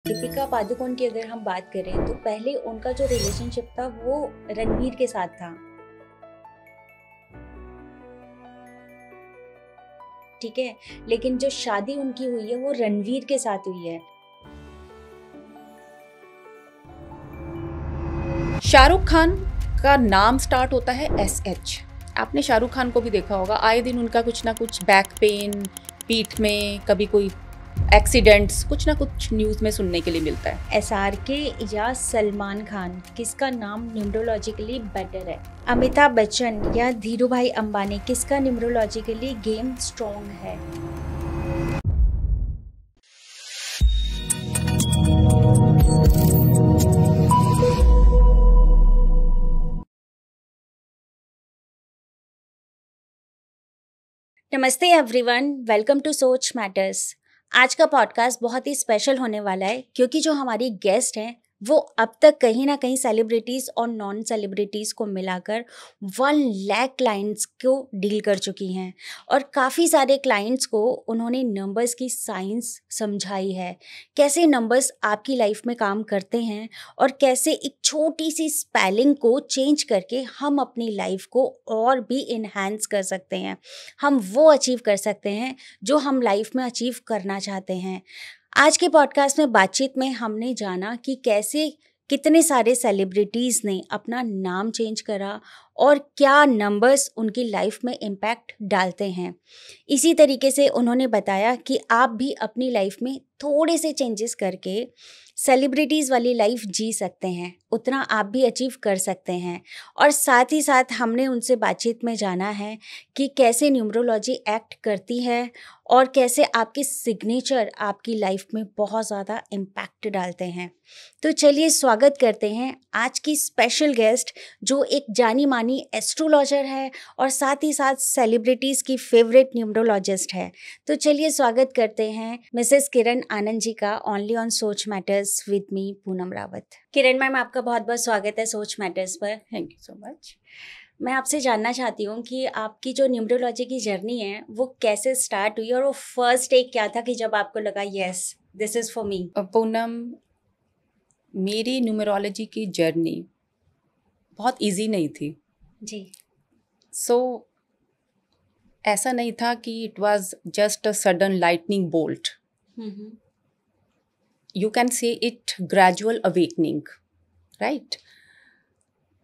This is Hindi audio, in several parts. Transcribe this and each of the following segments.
दीपिका पादुकोण की अगर हम बात करें तो पहले उनका जो रिलेशनशिप था वो रणवीर के साथ था, ठीक है। लेकिन जो शादी उनकी हुई है वो रणवीर के साथ हुई है। शाहरुख खान का नाम स्टार्ट होता है SH। आपने शाहरुख खान को भी देखा होगा, आए दिन उनका कुछ ना कुछ बैक पेन, पीठ में कभी कोई एक्सीडेंट्स, कुछ ना कुछ न्यूज़ में सुनने के लिए मिलता है। SRK या सलमान खान, किसका नाम न्यूमरोलॉजिकली बेटर है? अमिताभ बच्चन या धीरू भाई अंबानी, किसका न्यूमरोलॉजिकली गेम स्ट्रॉन्ग है? नमस्ते एवरीवन, वेलकम टू सोच मैटर्स। आज का पॉडकास्ट बहुत ही स्पेशल होने वाला है क्योंकि जो हमारी गेस्ट हैं वो अब तक कहीं ना कहीं सेलिब्रिटीज़ और नॉन सेलिब्रिटीज़ को मिलाकर 1 लाख क्लाइंट्स को डील कर चुकी हैं और काफ़ी सारे क्लाइंट्स को उन्होंने नंबर्स की साइंस समझाई है, कैसे नंबर्स आपकी लाइफ में काम करते हैं और कैसे एक छोटी सी स्पेलिंग को चेंज करके हम अपनी लाइफ को और भी इन्हांस कर सकते हैं, हम वो अचीव कर सकते हैं जो हम लाइफ में अचीव करना चाहते हैं। आज के पॉडकास्ट में बातचीत में हमने जाना कि कैसे कितने सारे सेलिब्रिटीज़ ने अपना नाम चेंज करा और क्या नंबर्स उनकी लाइफ में इम्पैक्ट डालते हैं। इसी तरीके से उन्होंने बताया कि आप भी अपनी लाइफ में थोड़े से चेंजेस करके सेलिब्रिटीज़ वाली लाइफ जी सकते हैं, उतना आप भी अचीव कर सकते हैं। और साथ ही साथ हमने उनसे बातचीत में जाना है कि कैसे न्यूमरोलॉजी एक्ट करती है और कैसे आपके सिग्नेचर आपकी लाइफ में बहुत ज़्यादा इम्पैक्ट डालते हैं। तो चलिए स्वागत करते हैं आज की स्पेशल गेस्ट जो एक जानी मानी एस्ट्रोलॉजर है और साथ ही साथ सेलिब्रिटीज़ की फेवरेट न्यूमरोलॉजिस्ट है। तो चलिए स्वागत करते हैं मिसेस किरण आनंद जी का ओनली ऑन सोच matters with me Poonam Rawat. Kiran ma'am, आपका बहुत बहुत स्वागत है सोच मैटर्स पर। Thank you so much. मैं आपसे जानना चाहती हूँ कि आपकी जो न्यूमरोलॉजी की जर्नी है वो कैसे स्टार्ट हुई और वो फर्स्ट डे क्या था कि जब आपको लगा yes this is for me? Poonam, मेरी न्यूमरोलॉजी की जर्नी बहुत इजी नहीं थी। जी। ऐसा नहीं था कि it was just a sudden lightning bolt. You can say it gradual awakening, right?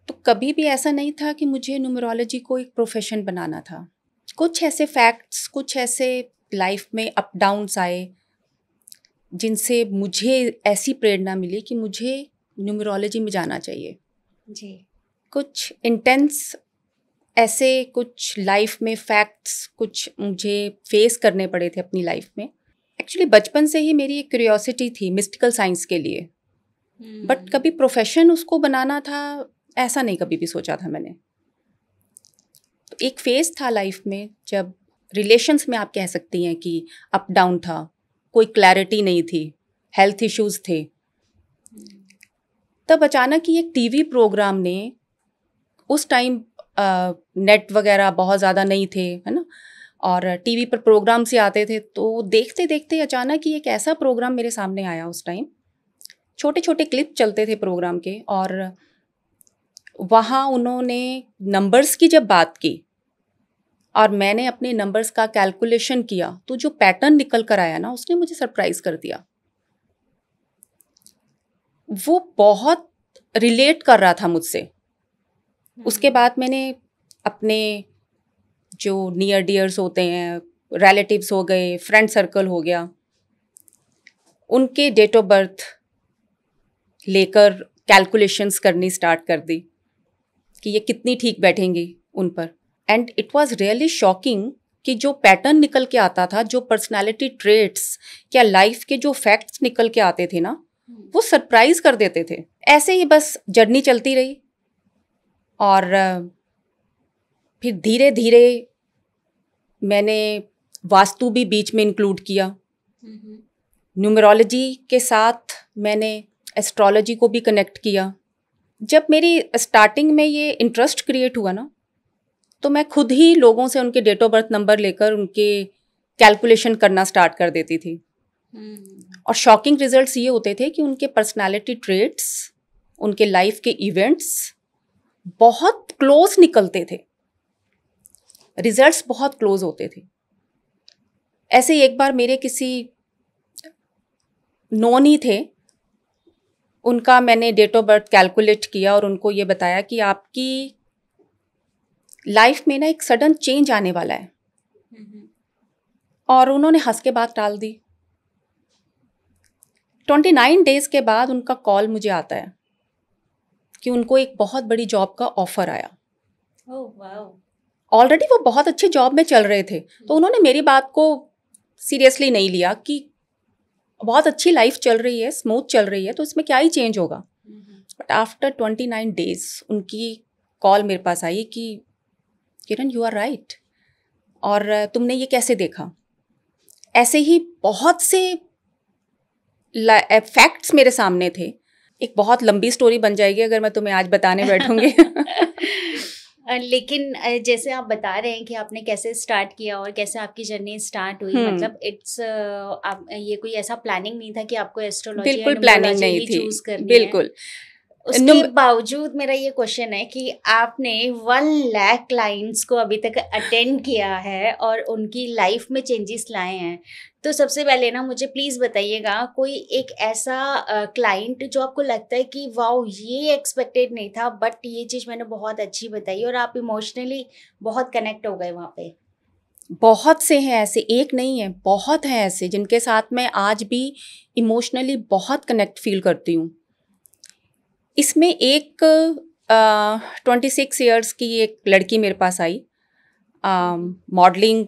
तो कभी भी ऐसा नहीं था कि मुझे न्यूमरोलॉजी को एक प्रोफेशन बनाना था। कुछ ऐसे फैक्ट्स, कुछ ऐसे लाइफ में अप डाउन्स आए जिनसे मुझे ऐसी प्रेरणा मिली कि मुझे न्यूमरोलॉजी में जाना चाहिए। जी। कुछ इंटेंस ऐसे कुछ लाइफ में फैक्ट्स कुछ मुझे फेस करने पड़े थे अपनी लाइफ में। एक्चुअली बचपन से ही मेरी एक क्यूरियोसिटी थी मिस्टिकल साइंस के लिए, बट कभी प्रोफेशन उसको बनाना था ऐसा नहीं कभी भी सोचा था मैंने। तो एक फेज था लाइफ में जब रिलेशंस में आप कह सकती हैं कि अप डाउन था, कोई क्लैरिटी नहीं थी, हेल्थ इश्यूज थे। तब अचानक ही एक टीवी प्रोग्राम ने, उस टाइम नेट वगैरह बहुत ज़्यादा नहीं थे, है ना, और टीवी पर प्रोग्राम से आते थे, तो देखते देखते अचानक ही एक ऐसा प्रोग्राम मेरे सामने आया। उस टाइम छोटे छोटे क्लिप चलते थे प्रोग्राम के, और वहाँ उन्होंने नंबर्स की जब बात की और मैंने अपने नंबर्स का कैलकुलेशन किया तो जो पैटर्न निकल कर आया ना, उसने मुझे सरप्राइज कर दिया। वो बहुत रिलेट कर रहा था मुझसे। उसके बाद मैंने अपने जो नियर डियर्स होते हैं, रिलेटिव्स हो गए, फ्रेंड सर्कल हो गया, उनके डेट ऑफ बर्थ लेकर कैलकुलेशंस करनी स्टार्ट कर दी कि ये कितनी ठीक बैठेंगी उन पर। And it was really shocking कि जो पैटर्न निकल के आता था, जो पर्सनालिटी ट्रेट्स या लाइफ के जो फैक्ट्स निकल के आते थे ना, वो सरप्राइज कर देते थे। ऐसे ही बस जर्नी चलती रही और फिर धीरे धीरे मैंने वास्तु भी बीच में इंक्लूड किया। न्यूमरोलॉजी के साथ मैंने एस्ट्रोलॉजी को भी कनेक्ट किया। जब मेरी स्टार्टिंग में ये इंटरेस्ट क्रिएट हुआ ना, तो मैं खुद ही लोगों से उनके डेट ऑफ बर्थ नंबर लेकर उनके कैलकुलेशन करना स्टार्ट कर देती थी। और शॉकिंग रिजल्ट्स ये होते थे कि उनके पर्सनालिटी ट्रेट्स, उनके लाइफ के इवेंट्स बहुत क्लोज निकलते थे, रिजल्ट्स बहुत क्लोज होते थे। ऐसे ही एक बार मेरे किसी नोन ही थे, उनका मैंने डेट ऑफ बर्थ कैलकुलेट किया और उनको ये बताया कि आपकी लाइफ में ना एक सडन चेंज आने वाला है, और उन्होंने हंस के बात टाल दी। 29 डेज के बाद उनका कॉल मुझे आता है कि उनको एक बहुत बड़ी जॉब का ऑफर आया। ऑलरेडी वो बहुत अच्छी जॉब में चल रहे थे, तो उन्होंने मेरी बात को सीरियसली नहीं लिया कि बहुत अच्छी लाइफ चल रही है, स्मूथ चल रही है, तो इसमें क्या ही चेंज होगा। बट आफ्टर 29 डेज उनकी कॉल मेरे पास आई कि किरण यू आर राइट, और तुमने ये कैसे देखा। ऐसे ही बहुत से फैक्ट्स मेरे सामने थे। एक बहुत लंबी स्टोरी बन जाएगी अगर मैं तुम्हें आज बताने बैठूंगी। लेकिन जैसे आप बता रहे हैं कि आपने कैसे स्टार्ट किया और कैसे आपकी जर्नी स्टार्ट हुई, मतलब इट्स ये कोई ऐसा प्लानिंग नहीं था कि आपको एस्ट्रोलॉजी बिल्कुल प्लानिंग नहीं थी, चूज करनी बिल्कुल। उसके बावजूद मेरा ये क्वेश्चन है कि आपने 1 लाख क्लाइंट्स को अभी तक अटेंड किया है और उनकी लाइफ में चेंजेस लाए हैं, तो सबसे पहले ना मुझे प्लीज़ बताइएगा कोई एक ऐसा क्लाइंट जो आपको लगता है कि वाओ ये एक्सपेक्टेड नहीं था बट ये चीज़ मैंने बहुत अच्छी बताई और आप इमोशनली बहुत कनेक्ट हो गए वहाँ पे। बहुत से हैं ऐसे, एक नहीं है, बहुत हैं ऐसे जिनके साथ मैं आज भी इमोशनली बहुत कनेक्ट फील करती हूँ। इसमें एक 26 ईयर्स की एक लड़की मेरे पास आई, मॉडलिंग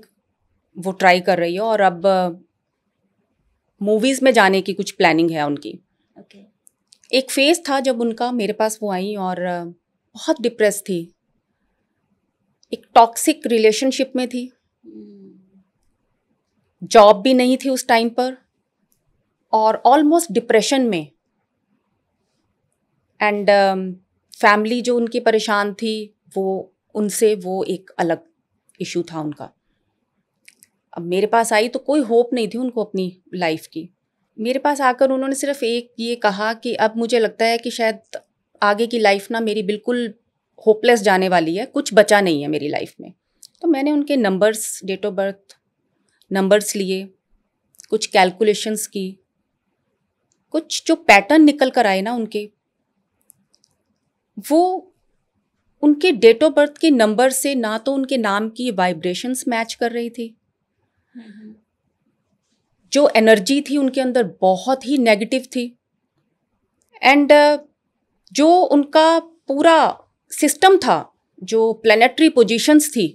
वो ट्राई कर रही है और अब मूवीज़ में जाने की कुछ प्लानिंग है उनकी। एक फेज था जब उनका मेरे पास वो आई और बहुत डिप्रेस थी, एक टॉक्सिक रिलेशनशिप में थी, जॉब भी नहीं थी उस टाइम पर और ऑलमोस्ट डिप्रेशन में। एंड फैमिली जो उनकी परेशान थी वो उनसे वो एक अलग इशू था उनका। अब मेरे पास आई तो कोई होप नहीं थी उनको अपनी लाइफ की। मेरे पास आकर उन्होंने सिर्फ एक ये कहा कि अब मुझे लगता है कि शायद आगे की लाइफ ना मेरी बिल्कुल होपलेस जाने वाली है, कुछ बचा नहीं है मेरी लाइफ में। तो मैंने उनके numbers, date of birth numbers लिए, कुछ कैलकुलेशंस की, कुछ जो पैटर्न निकल कर आए ना उनके, वो उनके डेट ऑफ बर्थ के नंबर से ना तो उनके नाम की वाइब्रेशंस मैच कर रही थी, जो एनर्जी थी उनके अंदर बहुत ही नेगेटिव थी, एंड जो उनका पूरा सिस्टम था, जो प्लैनेटरी पोजीशंस थी,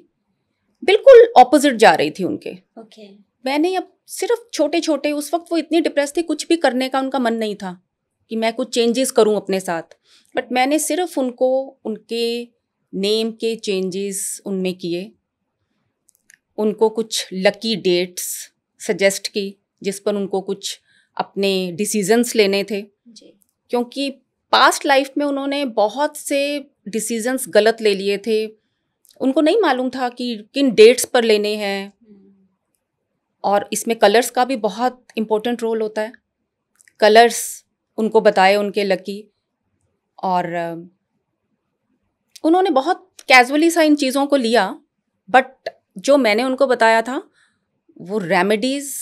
बिल्कुल ऑपोजिट जा रही थी उनके। मैंने अब सिर्फ छोटे छोटे, उस वक्त वो इतनी डिप्रेस थी, कुछ भी करने का उनका मन नहीं था कि मैं कुछ चेंजेस करूं अपने साथ, बट मैंने सिर्फ उनको उनके नेम के चेंजेस उनमें किए, उनको कुछ लकी डेट्स सजेस्ट की जिस पर उनको कुछ अपने डिसीजंस लेने थे जी। क्योंकि पास्ट लाइफ में उन्होंने बहुत से डिसीजंस गलत ले लिए थे, उनको नहीं मालूम था कि किन डेट्स पर लेने हैं, और इसमें कलर्स का भी बहुत इम्पोर्टेंट रोल होता है। कलर्स उनको बताए उनके लकी, और उन्होंने बहुत कैजुअली सा इन चीज़ों को लिया, बट जो मैंने उनको बताया था वो रेमेडीज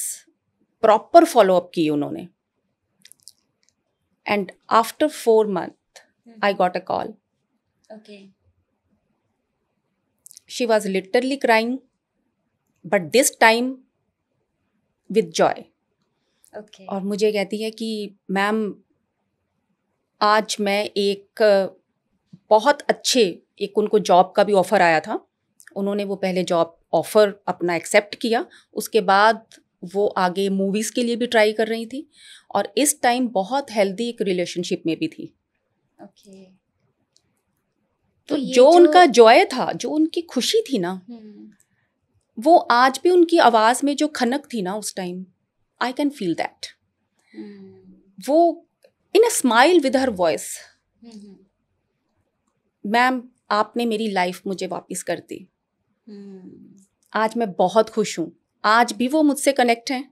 प्रॉपर फॉलो अप की उन्होंने। And after 4 months I got a call. She was literally crying, but this time with Joy. और मुझे कहती है कि मैम आज मैं एक बहुत अच्छे, एक उनको जॉब का भी ऑफ़र आया था, उन्होंने वो पहले जॉब ऑफ़र अपना एक्सेप्ट किया, उसके बाद वो आगे मूवीज़ के लिए भी ट्राई कर रही थी, और इस टाइम बहुत हेल्दी एक रिलेशनशिप में भी थी। तो जो उनका जॉय था, जो उनकी खुशी थी ना, वो आज भी उनकी आवाज़ में जो खनक थी ना उस time, I can feel that. वो in a smile with her voice, ma'am आपने मेरी लाइफ मुझे वापस कर दी, आज मैं बहुत खुश हूँ। आज भी वो मुझसे कनेक्ट हैं,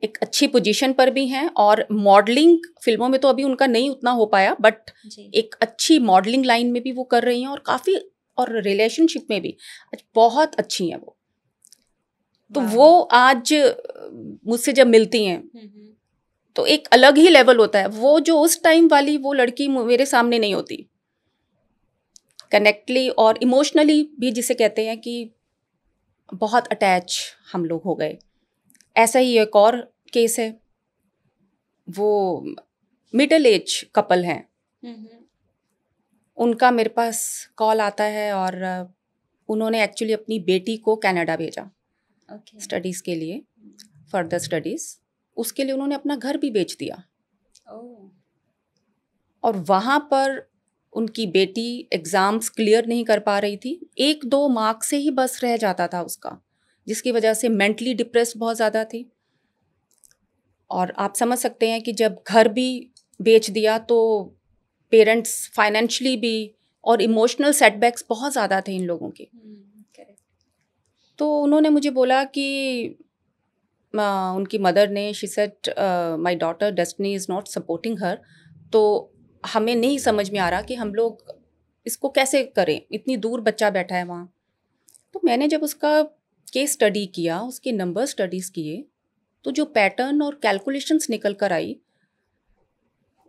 एक अच्छी पोजीशन पर भी हैं, और मॉडलिंग फिल्मों में तो अभी उनका नहीं उतना हो पाया, बट एक अच्छी मॉडलिंग लाइन में भी वो कर रही हैं, और काफ़ी, और रिलेशनशिप में भी बहुत अच्छी हैं वो। तो वो आज मुझसे जब मिलती हैं तो एक अलग ही लेवल होता है। वो जो उस टाइम वाली वो लड़की मेरे सामने नहीं होती, कनेक्टली और इमोशनली भी, जिसे कहते हैं कि बहुत अटैच हम लोग हो गए। ऐसा ही एक और केस है, वो मिडिल एज कपल हैं, उनका मेरे पास कॉल आता है, और उन्होंने एक्चुअली अपनी बेटी को कनाडा भेजा स्टडीज़ के लिए, फर्दर स्टडीज़। उसके लिए उन्होंने अपना घर भी बेच दिया। और वहाँ पर उनकी बेटी एग्ज़ाम्स क्लियर नहीं कर पा रही थी, 1-2 मार्क्स से ही बस रह जाता था उसका, जिसकी वजह से मेंटली डिप्रेस बहुत ज़्यादा थी। और आप समझ सकते हैं कि जब घर भी बेच दिया तो पेरेंट्स फाइनेंशियली भी, और इमोशनल सेटबैक्स बहुत ज़्यादा थे इन लोगों के। तो उन्होंने मुझे बोला कि उनकी मदर ने, she said my daughter destiny is not supporting her, तो हमें नहीं समझ में आ रहा कि हम लोग इसको कैसे करें, इतनी दूर बच्चा बैठा है वहाँ। तो मैंने जब उसका केस स्टडी किया, उसके नंबर स्टडीज़ किए, तो जो पैटर्न और कैलकुलेशंस निकल कर आई,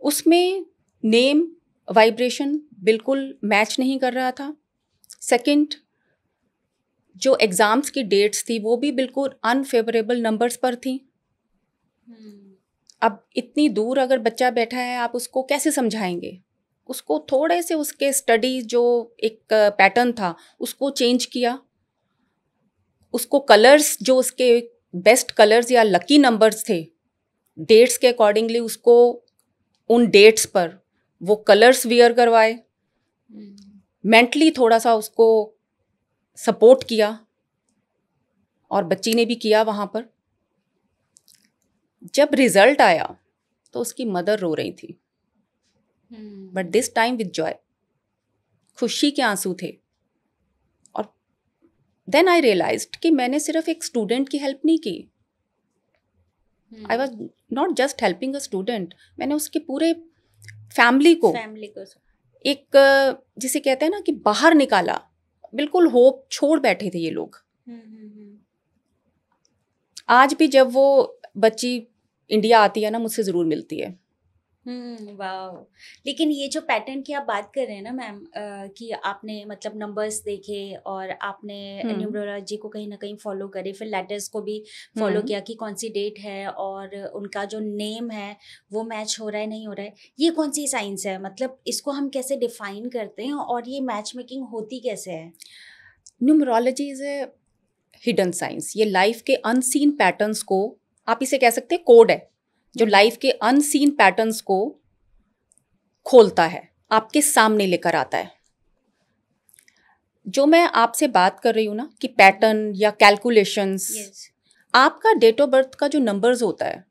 उसमें नेम वाइब्रेशन बिल्कुल मैच नहीं कर रहा था। सेकंड, जो एग्ज़ाम्स की डेट्स थी वो भी बिल्कुल अनफेवरेबल नंबर्स पर थी। अब इतनी दूर अगर बच्चा बैठा है, आप उसको कैसे समझाएंगे? उसको थोड़े से उसके स्टडी जो एक पैटर्न था उसको चेंज किया, उसको कलर्स जो उसके बेस्ट कलर्स या लकी नंबर्स थे, डेट्स के अकॉर्डिंगली उसको उन डेट्स पर वो कलर्स वियर करवाए, मेंटली थोड़ा सा उसको सपोर्ट किया, और बच्ची ने भी किया वहाँ पर। जब रिजल्ट आया तो उसकी मदर रो रही थी, but this time with Joy, खुशी के आंसू थे। और देन आई रियलाइज्ड कि मैंने सिर्फ एक स्टूडेंट की हेल्प नहीं की, I was not just helping a student, मैंने उसके पूरे फैमिली को एक, जिसे कहते हैं ना कि बाहर निकाला। बिल्कुल होप छोड़ बैठे थे ये लोग। आज भी जब वो बच्ची इंडिया आती है ना, मुझसे ज़रूर मिलती है। वाह। लेकिन ये जो पैटर्न की आप बात कर रहे हैं ना मैम, कि आपने मतलब नंबर्स देखे और आपने न्यूमरोलॉजी को कहीं ना कहीं फॉलो करे, फिर लेटर्स को भी फॉलो किया कि कौन सी डेट है और उनका जो नेम है वो मैच हो रहा है नहीं हो रहा है, ये कौन सी साइंस है? मतलब इसको हम कैसे डिफाइन करते हैं और ये मैच मेकिंग होती कैसे है? Numerology is a hidden science. ये लाइफ के अनसीन पैटर्न्स को, आप इसे कह सकते हैं कोड है, जो लाइफ के अनसीन पैटर्न्स को खोलता है, आपके सामने लेकर आता है। जो मैं आपसे बात कर रही हूँ ना कि पैटर्न या कैलकुलेशंस, आपका डेट ऑफ बर्थ का जो नंबर्स होता है,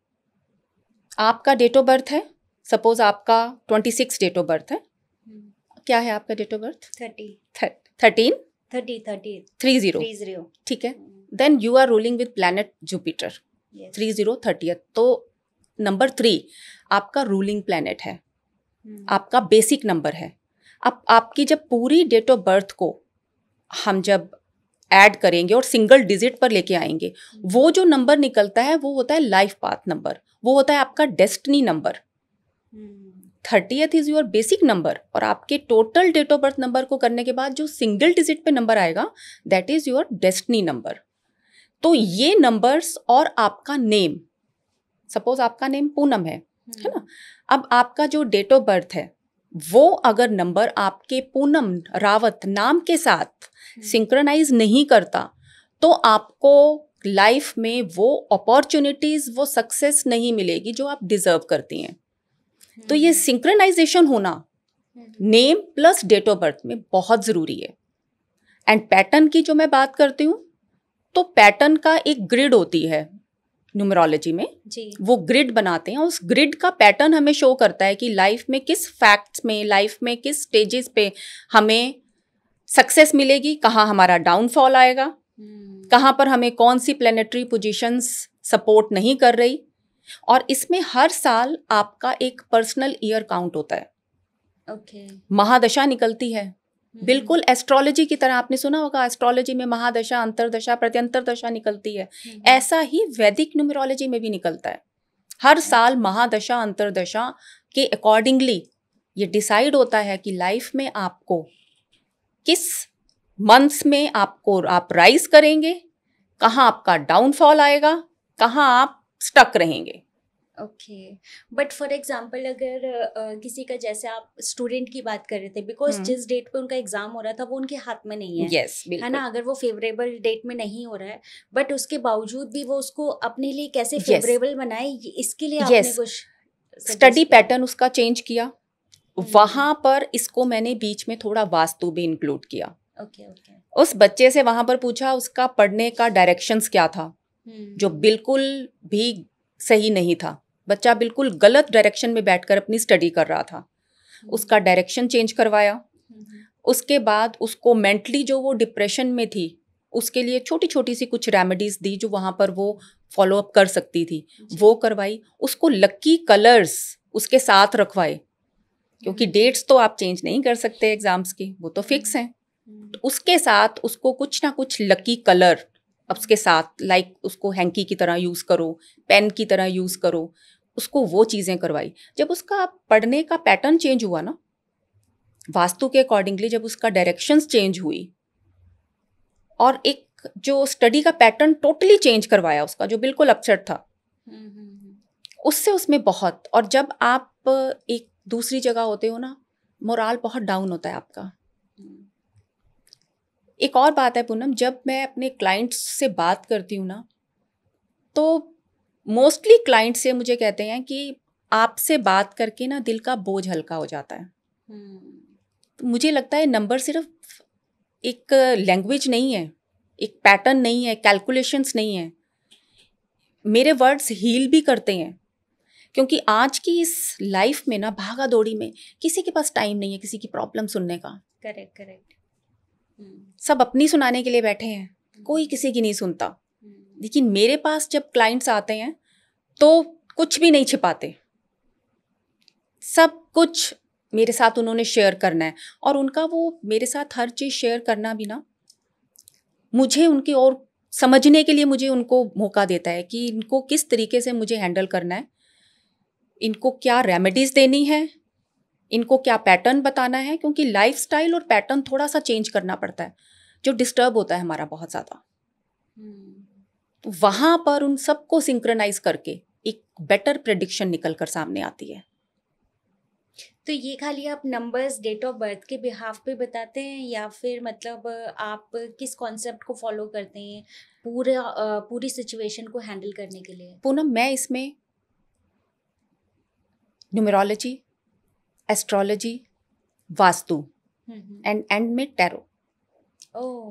आपका डेट ऑफ बर्थ है, सपोज आपका 26 डेट ऑफ बर्थ है, क्या है आपका डेट ऑफ बर्थ? 30, ठीक है। Then you are ruling with planet Jupiter, 30 तो नंबर 3 आपका रूलिंग प्लैनेट है, आपका बेसिक नंबर है। अब आपकी जब पूरी डेट ऑफ बर्थ को हम जब ऐड करेंगे और सिंगल डिजिट पर लेके आएंगे, वो जो नंबर निकलता है वो होता है लाइफ पाथ नंबर, वो होता है आपका destiny number. 30th is your basic number, और आपके total date of birth number को करने के बाद जो सिंगल डिजिट पे नंबर आएगा, that is your destiny number. तो ये नंबर्स और आपका नेम, सपोज आपका नेम पूनम है ना, अब आपका जो डेट ऑफ बर्थ है वो अगर नंबर आपके पूनम रावत नाम के साथ सिंक्रोनाइज नहीं करता, तो आपको लाइफ में वो अपॉर्चुनिटीज, वो सक्सेस नहीं मिलेगी जो आप डिजर्व करती हैं। तो ये सिंक्रोनाइजेशन होना name plus date of birth में बहुत ज़रूरी है। एंड पैटर्न की जो मैं बात करती हूँ, तो पैटर्न का एक ग्रिड होती है न्यूमरोलॉजी में जी। वो ग्रिड बनाते हैं, उस ग्रिड का पैटर्न हमें शो करता है कि लाइफ में किस फैक्ट्स में, लाइफ में किस स्टेजेस पे हमें सक्सेस मिलेगी, कहाँ हमारा डाउनफॉल आएगा, कहाँ पर हमें कौन सी प्लैनेटरी पोजीशंस सपोर्ट नहीं कर रही, और इसमें हर साल आपका एक पर्सनल ईयर काउंट होता है। ओके। महादशा निकलती है, बिल्कुल एस्ट्रोलॉजी की तरह। आपने सुना होगा एस्ट्रोलॉजी में महादशा, अंतरदशा, प्रत्यंतर दशा निकलती है, ऐसा ही वैदिक न्यूमरोलॉजी में भी निकलता है। हर साल महादशा अंतरदशा के अकॉर्डिंगली ये डिसाइड होता है कि लाइफ में आपको किस मंथ्स में आप राइज करेंगे, कहाँ आपका डाउनफॉल आएगा, कहाँ आप स्टक रहेंगे। ओके। बट फॉर एग्जाम्पल अगर किसी का, जैसे आप स्टूडेंट की बात कर रहे थे, बिकॉज जिस डेट पे उनका एग्जाम हो रहा था वो उनके हाथ में नहीं है, yes, है ना, अगर वो फेवरेबल डेट में नहीं हो रहा है, बट उसके बावजूद भी वो उसको अपने लिए कैसे फेवरेबल बनाए, इसके लिए आपने कुछ स्टडी पैटर्न उसका चेंज किया। वहां पर इसको मैंने बीच में थोड़ा वास्तु भी इंक्लूड किया। उस बच्चे से वहां पर पूछा उसका पढ़ने का डायरेक्शंस क्या था, जो बिल्कुल भी सही नहीं था। बच्चा बिल्कुल गलत डायरेक्शन में बैठकर अपनी स्टडी कर रहा था, उसका डायरेक्शन चेंज करवाया। उसके बाद उसको मेंटली जो वो डिप्रेशन में थी, उसके लिए छोटी छोटी सी कुछ रेमेडीज दी जो वहाँ पर वो फॉलो अप कर सकती थी, वो करवाई। उसको लकी कलर्स उसके साथ रखवाए, क्योंकि डेट्स तो आप चेंज नहीं कर सकते एग्जाम्स की, वो तो फिक्स हैं। तो उसके साथ उसको कुछ ना कुछ लकी कलर उसके साथ, लाइक उसको हैंकी की तरह यूज़ करो, पेन की तरह यूज़ करो, उसको वो चीज़ें करवाई। जब उसका पढ़ने का पैटर्न चेंज हुआ ना वास्तु के अकॉर्डिंगली, जब उसका डायरेक्शंस चेंज हुई और एक जो स्टडी का पैटर्न टोटली चेंज करवाया उसका, जो बिल्कुल अपसेट था, उससे उसमें बहुत। और जब आप एक दूसरी जगह होते हो ना, मोराल बहुत डाउन होता है आपका। एक और बात है पूनम, जब मैं अपने क्लाइंट्स से बात करती हूँ ना, तो मोस्टली क्लाइंट से मुझे कहते हैं कि आपसे बात करके ना दिल का बोझ हल्का हो जाता है। तो मुझे लगता है नंबर सिर्फ एक लैंग्वेज नहीं है, एक पैटर्न नहीं है, कैलकुलेशंस नहीं है, मेरे वर्ड्स हील भी करते हैं। क्योंकि आज की इस लाइफ में ना, भागा दौड़ी में, किसी के पास टाइम नहीं है किसी की प्रॉब्लम सुनने का। करेक्ट। सब अपनी सुनाने के लिए बैठे हैं, कोई किसी की नहीं सुनता। लेकिन मेरे पास जब क्लाइंट्स आते हैं तो कुछ भी नहीं छिपाते, सब कुछ मेरे साथ उन्होंने शेयर करना है। और उनका वो मेरे साथ हर चीज़ शेयर करना भी ना, मुझे उनकी और समझने के लिए मुझे उनको मौका देता है कि इनको किस तरीके से मुझे हैंडल करना है, इनको क्या रेमेडीज़ देनी है, इनको क्या पैटर्न बताना है। क्योंकि लाइफस्टाइल और पैटर्न थोड़ा सा चेंज करना पड़ता है, जो डिस्टर्ब होता है हमारा बहुत ज़्यादा। तो वहाँ पर उन सबको सिंक्रोनाइज करके एक बेटर प्रेडिक्शन निकल कर सामने आती है। तो ये खाली आप नंबर्स, डेट ऑफ बर्थ के बिहाफ पे बताते हैं, या फिर मतलब आप किस कॉन्सेप्ट को फॉलो करते हैं पूरी सिचुएशन को हैंडल करने के लिए? पूनम, मैं इसमें न्यूमरोलॉजी, एस्ट्रोलॉजी, वास्तु एंड में टैरो,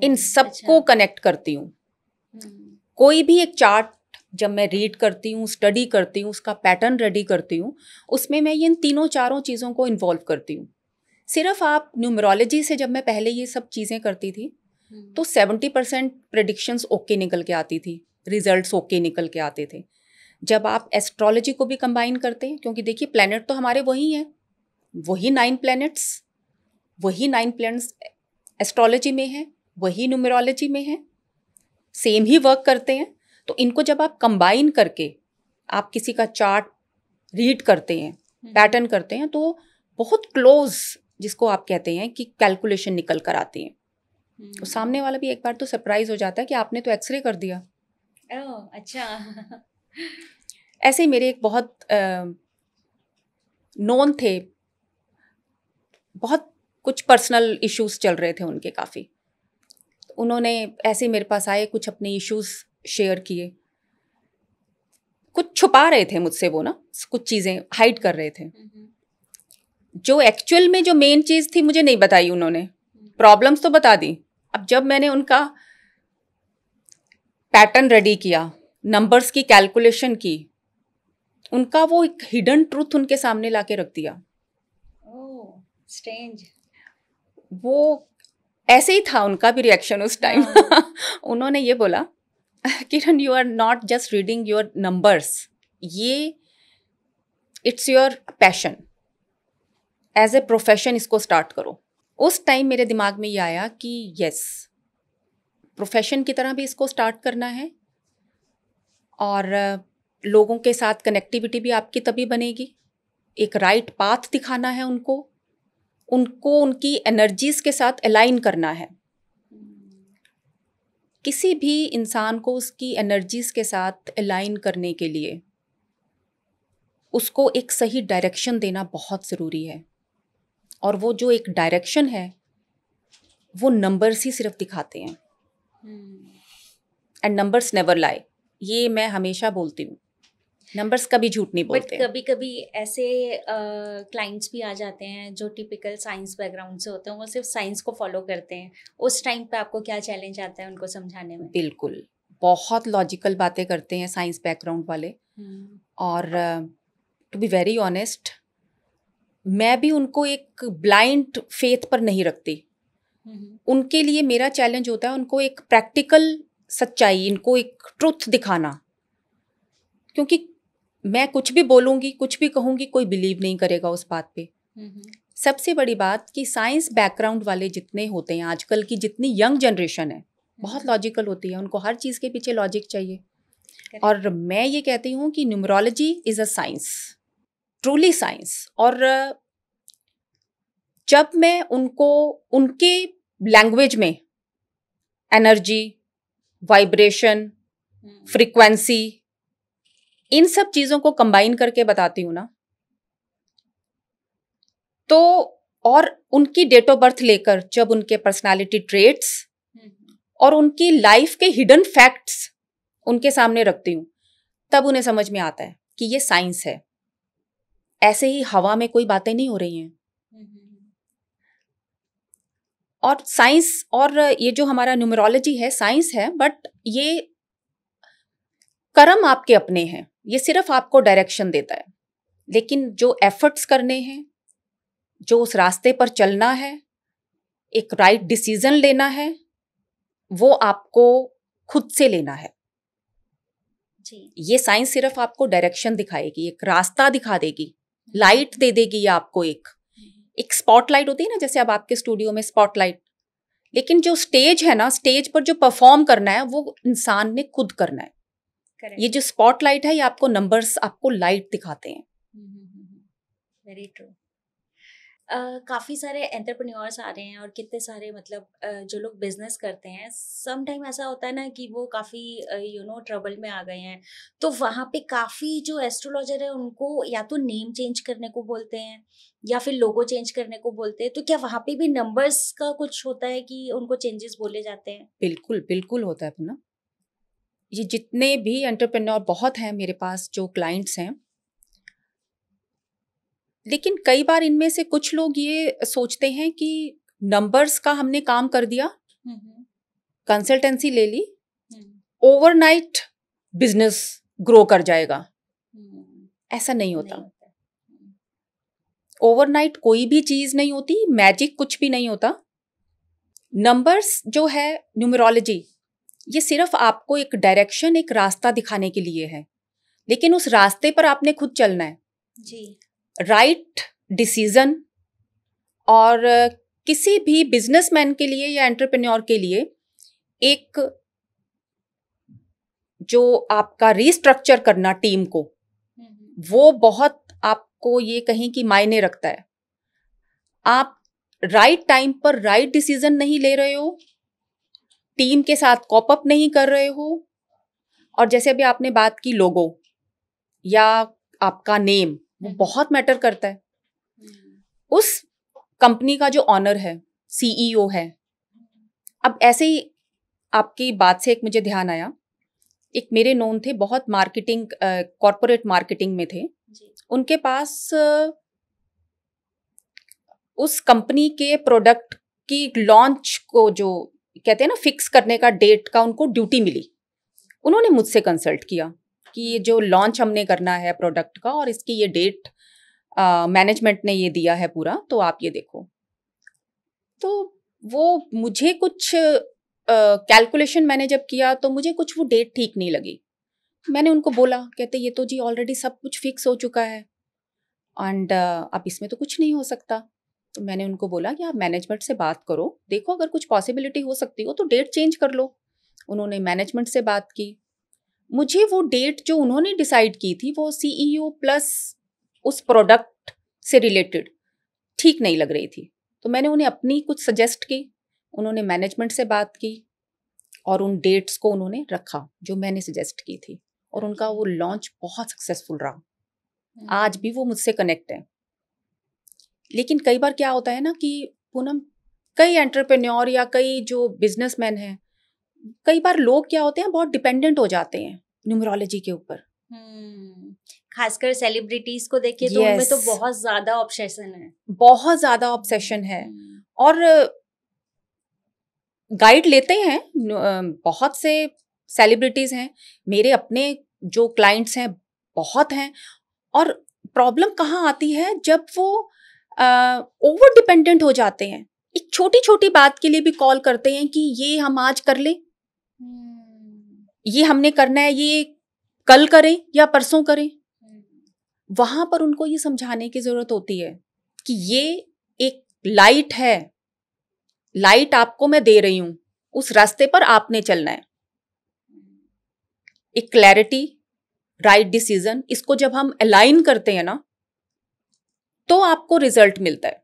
इन सबको कनेक्ट करती हूँ। कोई भी एक चार्ट जब मैं रीड करती हूँ, स्टडी करती हूँ, उसका पैटर्न रेडी करती हूँ, उसमें मैं इन तीनों चारों चीज़ों को इन्वॉल्व करती हूँ। सिर्फ आप न्यूमरोलॉजी से जब मैं पहले ये सब चीज़ें करती थी तो 70% प्रेडिक्शंस ओके निकल के आती थी, रिजल्ट्स ओके निकल के आते थे। जब आप एस्ट्रोलॉजी को भी कंबाइन करते हैं, क्योंकि देखिए प्लैनेट तो हमारे वही हैं, वही 9 प्लैनेट्स एस्ट्रोलॉजी में है, वही न्यूमरोलॉजी में है, सेम ही वर्क करते हैं। तो इनको जब आप कंबाइन करके आप किसी का चार्ट रीड करते हैं, पैटर्न करते हैं, तो बहुत क्लोज, जिसको आप कहते हैं कि कैलकुलेशन निकल कर आती है। तो सामने वाला भी एक बार तो सरप्राइज हो जाता है कि आपने तो एक्सरे कर दिया। अच्छा। ऐसे ही मेरे एक बहुत नोन थे, बहुत कुछ पर्सनल इश्यूज चल रहे थे उनके काफ़ी। उन्होंने ऐसे मेरे पास आए, कुछ अपने इश्यूज शेयर किए, कुछ छुपा रहे थे मुझसे वो ना, कुछ चीज़ें हाइड कर रहे थे, जो एक्चुअल में जो मेन चीज़ थी मुझे नहीं बताई उन्होंने। प्रॉब्लम्स तो बता दी। अब जब मैंने उनका पैटर्न रेडी किया, नंबर्स की कैलकुलेशन की, उनका वो एक हिडन ट्रूथ उनके सामने लाके रख दिया। ओह, स्ट्रेंज। वो ऐसे ही था उनका भी रिएक्शन उस टाइम। उन्होंने ये बोला, Kiran, you are not just reading your numbers, ये it's your passion, as a profession इसको स्टार्ट करो। उस टाइम मेरे दिमाग में ये आया कि यस, प्रोफेशन की तरह भी इसको स्टार्ट करना है और लोगों के साथ कनेक्टिविटी भी आपकी तभी बनेगी। एक राइट पाथ दिखाना है उनको उनकी एनर्जीज के साथ अलाइन करना है। किसी भी इंसान को उसकी एनर्जीज के साथ अलाइन करने के लिए उसको एक सही डायरेक्शन देना बहुत ज़रूरी है, और वो जो एक डायरेक्शन है वो नंबर्स ही सिर्फ दिखाते हैं, एंड नंबर्स नेवर लाई। ये मैं हमेशा बोलती हूँ, नंबर्स कभी झूठ नहीं बोलते। बट कभी कभी ऐसे क्लाइंट्स भी आ जाते हैं जो टिपिकल साइंस बैकग्राउंड से होते हैं, वो सिर्फ साइंस को फॉलो करते हैं। उस टाइम पे आपको क्या चैलेंज आता है उनको समझाने में? बिल्कुल, बहुत लॉजिकल बातें करते हैं साइंस बैकग्राउंड वाले, और टू बी वेरी ऑनेस्ट मैं भी उनको एक ब्लाइंड फेथ पर नहीं रखती। उनके लिए मेरा चैलेंज होता है उनको एक प्रैक्टिकल सच्चाई, इनको एक ट्रुथ दिखाना, क्योंकि मैं कुछ भी बोलूँगी, कुछ भी कहूँगी, कोई बिलीव नहीं करेगा उस बात पे। सबसे बड़ी बात कि साइंस बैकग्राउंड वाले जितने होते हैं, आजकल की जितनी यंग जनरेशन है बहुत लॉजिकल होती है, उनको हर चीज़ के पीछे लॉजिक चाहिए। और मैं ये कहती हूँ कि numerology is a science, truly science. और जब मैं उनको उनके लैंग्वेज में एनर्जी, वाइब्रेशन, फ्रीक्वेंसी, इन सब चीज़ों को कंबाइन करके बताती हूँ ना, तो और उनकी डेट ऑफ बर्थ लेकर जब उनके पर्सनालिटी ट्रेट्स और उनकी लाइफ के हिडन फैक्ट्स उनके सामने रखती हूँ, तब उन्हें समझ में आता है कि ये साइंस है। ऐसे ही हवा में कोई बातें नहीं हो रही हैं। और साइंस, और ये जो हमारा न्यूमरोलॉजी है साइंस है, बट ये कर्म आपके अपने हैं, ये सिर्फ आपको डायरेक्शन देता है। लेकिन जो एफर्ट्स करने हैं, जो उस रास्ते पर चलना है, एक राइट डिसीजन लेना है, वो आपको खुद से लेना है जी। ये साइंस सिर्फ आपको डायरेक्शन दिखाएगी, एक रास्ता दिखा देगी, लाइट दे देगी। ये आपको एक स्पॉटलाइट होती है ना, जैसे अब आपके स्टूडियो में स्पॉटलाइट, लेकिन जो स्टेज है ना, स्टेज पर जो परफॉर्म करना है वो इंसान ने खुद करना है। Correct. ये जो स्पॉटलाइट है ये आपको नंबर्स, आपको लाइट दिखाते हैं। Very true. काफ़ी सारे एंटरप्रेन्योर्स आ रहे हैं और कितने सारे मतलब जो लोग बिजनेस करते हैं, सम टाइम ऐसा होता है ना कि वो काफ़ी ट्रबल में आ गए हैं, तो वहाँ पे काफ़ी जो एस्ट्रोलॉजर है उनको या तो नेम चेंज करने को बोलते हैं या फिर लोगो चेंज करने को बोलते हैं। तो क्या वहाँ पे भी नंबर्स का कुछ होता है कि उनको चेंजेस बोले जाते हैं? बिल्कुल बिल्कुल होता है ना। ये जितने भी एंटरप्रेन्योर बहुत हैं मेरे पास जो क्लाइंट्स हैं, लेकिन कई बार इनमें से कुछ लोग ये सोचते हैं कि नंबर्स का हमने काम कर दिया, कंसल्टेंसी ले ली, ओवरनाइट बिजनेस ग्रो कर जाएगा। ऐसा नहीं होता। ओवरनाइट कोई भी चीज नहीं होती, मैजिक कुछ भी नहीं होता। नंबर्स जो है, न्यूमरोलॉजी, ये सिर्फ आपको एक डायरेक्शन, एक रास्ता दिखाने के लिए है, लेकिन उस रास्ते पर आपने खुद चलना है जी। Right decision. और किसी भी बिजनेसमैन के लिए या एंटरप्रेन्योर के लिए एक जो आपका रीस्ट्रक्चर करना टीम को, वो बहुत आपको ये कहीं कि मायने रखता है। आप राइट टाइम पर राइट डिसीजन नहीं ले रहे हो, टीम के साथ कॉप अप नहीं कर रहे हो, और जैसे अभी आपने बात की लोगो या आपका नेम, वो बहुत मैटर करता है। उस कंपनी का जो ऑनर है, सीईओ है, अब ऐसे ही आपकी बात से एक मुझे ध्यान आया, एक मेरे नोन थे, बहुत मार्केटिंग, कॉर्पोरेट मार्केटिंग में थे जी। उनके पास उस कंपनी के प्रोडक्ट की लॉन्च को जो कहते हैं ना फिक्स करने का डेट का उनको ड्यूटी मिली। उन्होंने मुझसे कंसल्ट किया कि ये जो लॉन्च हमने करना है प्रोडक्ट का और इसकी ये डेट मैनेजमेंट ने ये दिया है पूरा, तो आप ये देखो। तो वो मुझे कुछ कैलकुलेशन मैंने जब किया तो मुझे कुछ वो डेट ठीक नहीं लगी। मैंने उनको बोला, कहते ये तो जी ऑलरेडी सब कुछ फिक्स हो चुका है एंड अब इसमें तो कुछ नहीं हो सकता। तो मैंने उनको बोला कि आप मैनेजमेंट से बात करो, देखो अगर कुछ पॉसिबिलिटी हो सकती हो तो डेट चेंज कर लो। उन्होंने मैनेजमेंट से बात की। मुझे वो डेट जो उन्होंने डिसाइड की थी वो CEO प्लस उस प्रोडक्ट से रिलेटेड ठीक नहीं लग रही थी। तो मैंने उन्हें अपनी कुछ सजेस्ट की, उन्होंने मैनेजमेंट से बात की और उन डेट्स को उन्होंने रखा जो मैंने सजेस्ट की थी, और उनका वो लॉन्च बहुत सक्सेसफुल रहा। आज भी वो मुझसे कनेक्ट है। लेकिन कई बार क्या होता है ना कि पूनम, कई एंटरप्रेन्योर या कई जो बिजनेसमैन हैं, कई बार लोग क्या होते हैं बहुत डिपेंडेंट हो जाते हैं न्यूमरोलॉजी के ऊपर। खासकर सेलिब्रिटीज को देखिए तो उनमें तो बहुत ज्यादा ऑब्सेशन है, बहुत ज्यादा ऑब्सेशन है। और गाइड लेते हैं बहुत से सेलिब्रिटीज हैं, मेरे अपने जो क्लाइंट्स हैं बहुत हैं। और प्रॉब्लम कहाँ आती है, जब वो ओवर डिपेंडेंट हो जाते हैं, एक छोटी छोटी बात के लिए भी कॉल करते हैं कि ये हम आज कर लें, ये हमने करना है, ये कल करें या परसों करें। वहां पर उनको ये समझाने की जरूरत होती है कि ये एक लाइट है, लाइट आपको मैं दे रही हूं, उस रास्ते पर आपने चलना है। एक क्लैरिटी, राइट डिसीजन, इसको जब हम अलाइन करते हैं ना तो आपको रिजल्ट मिलता है।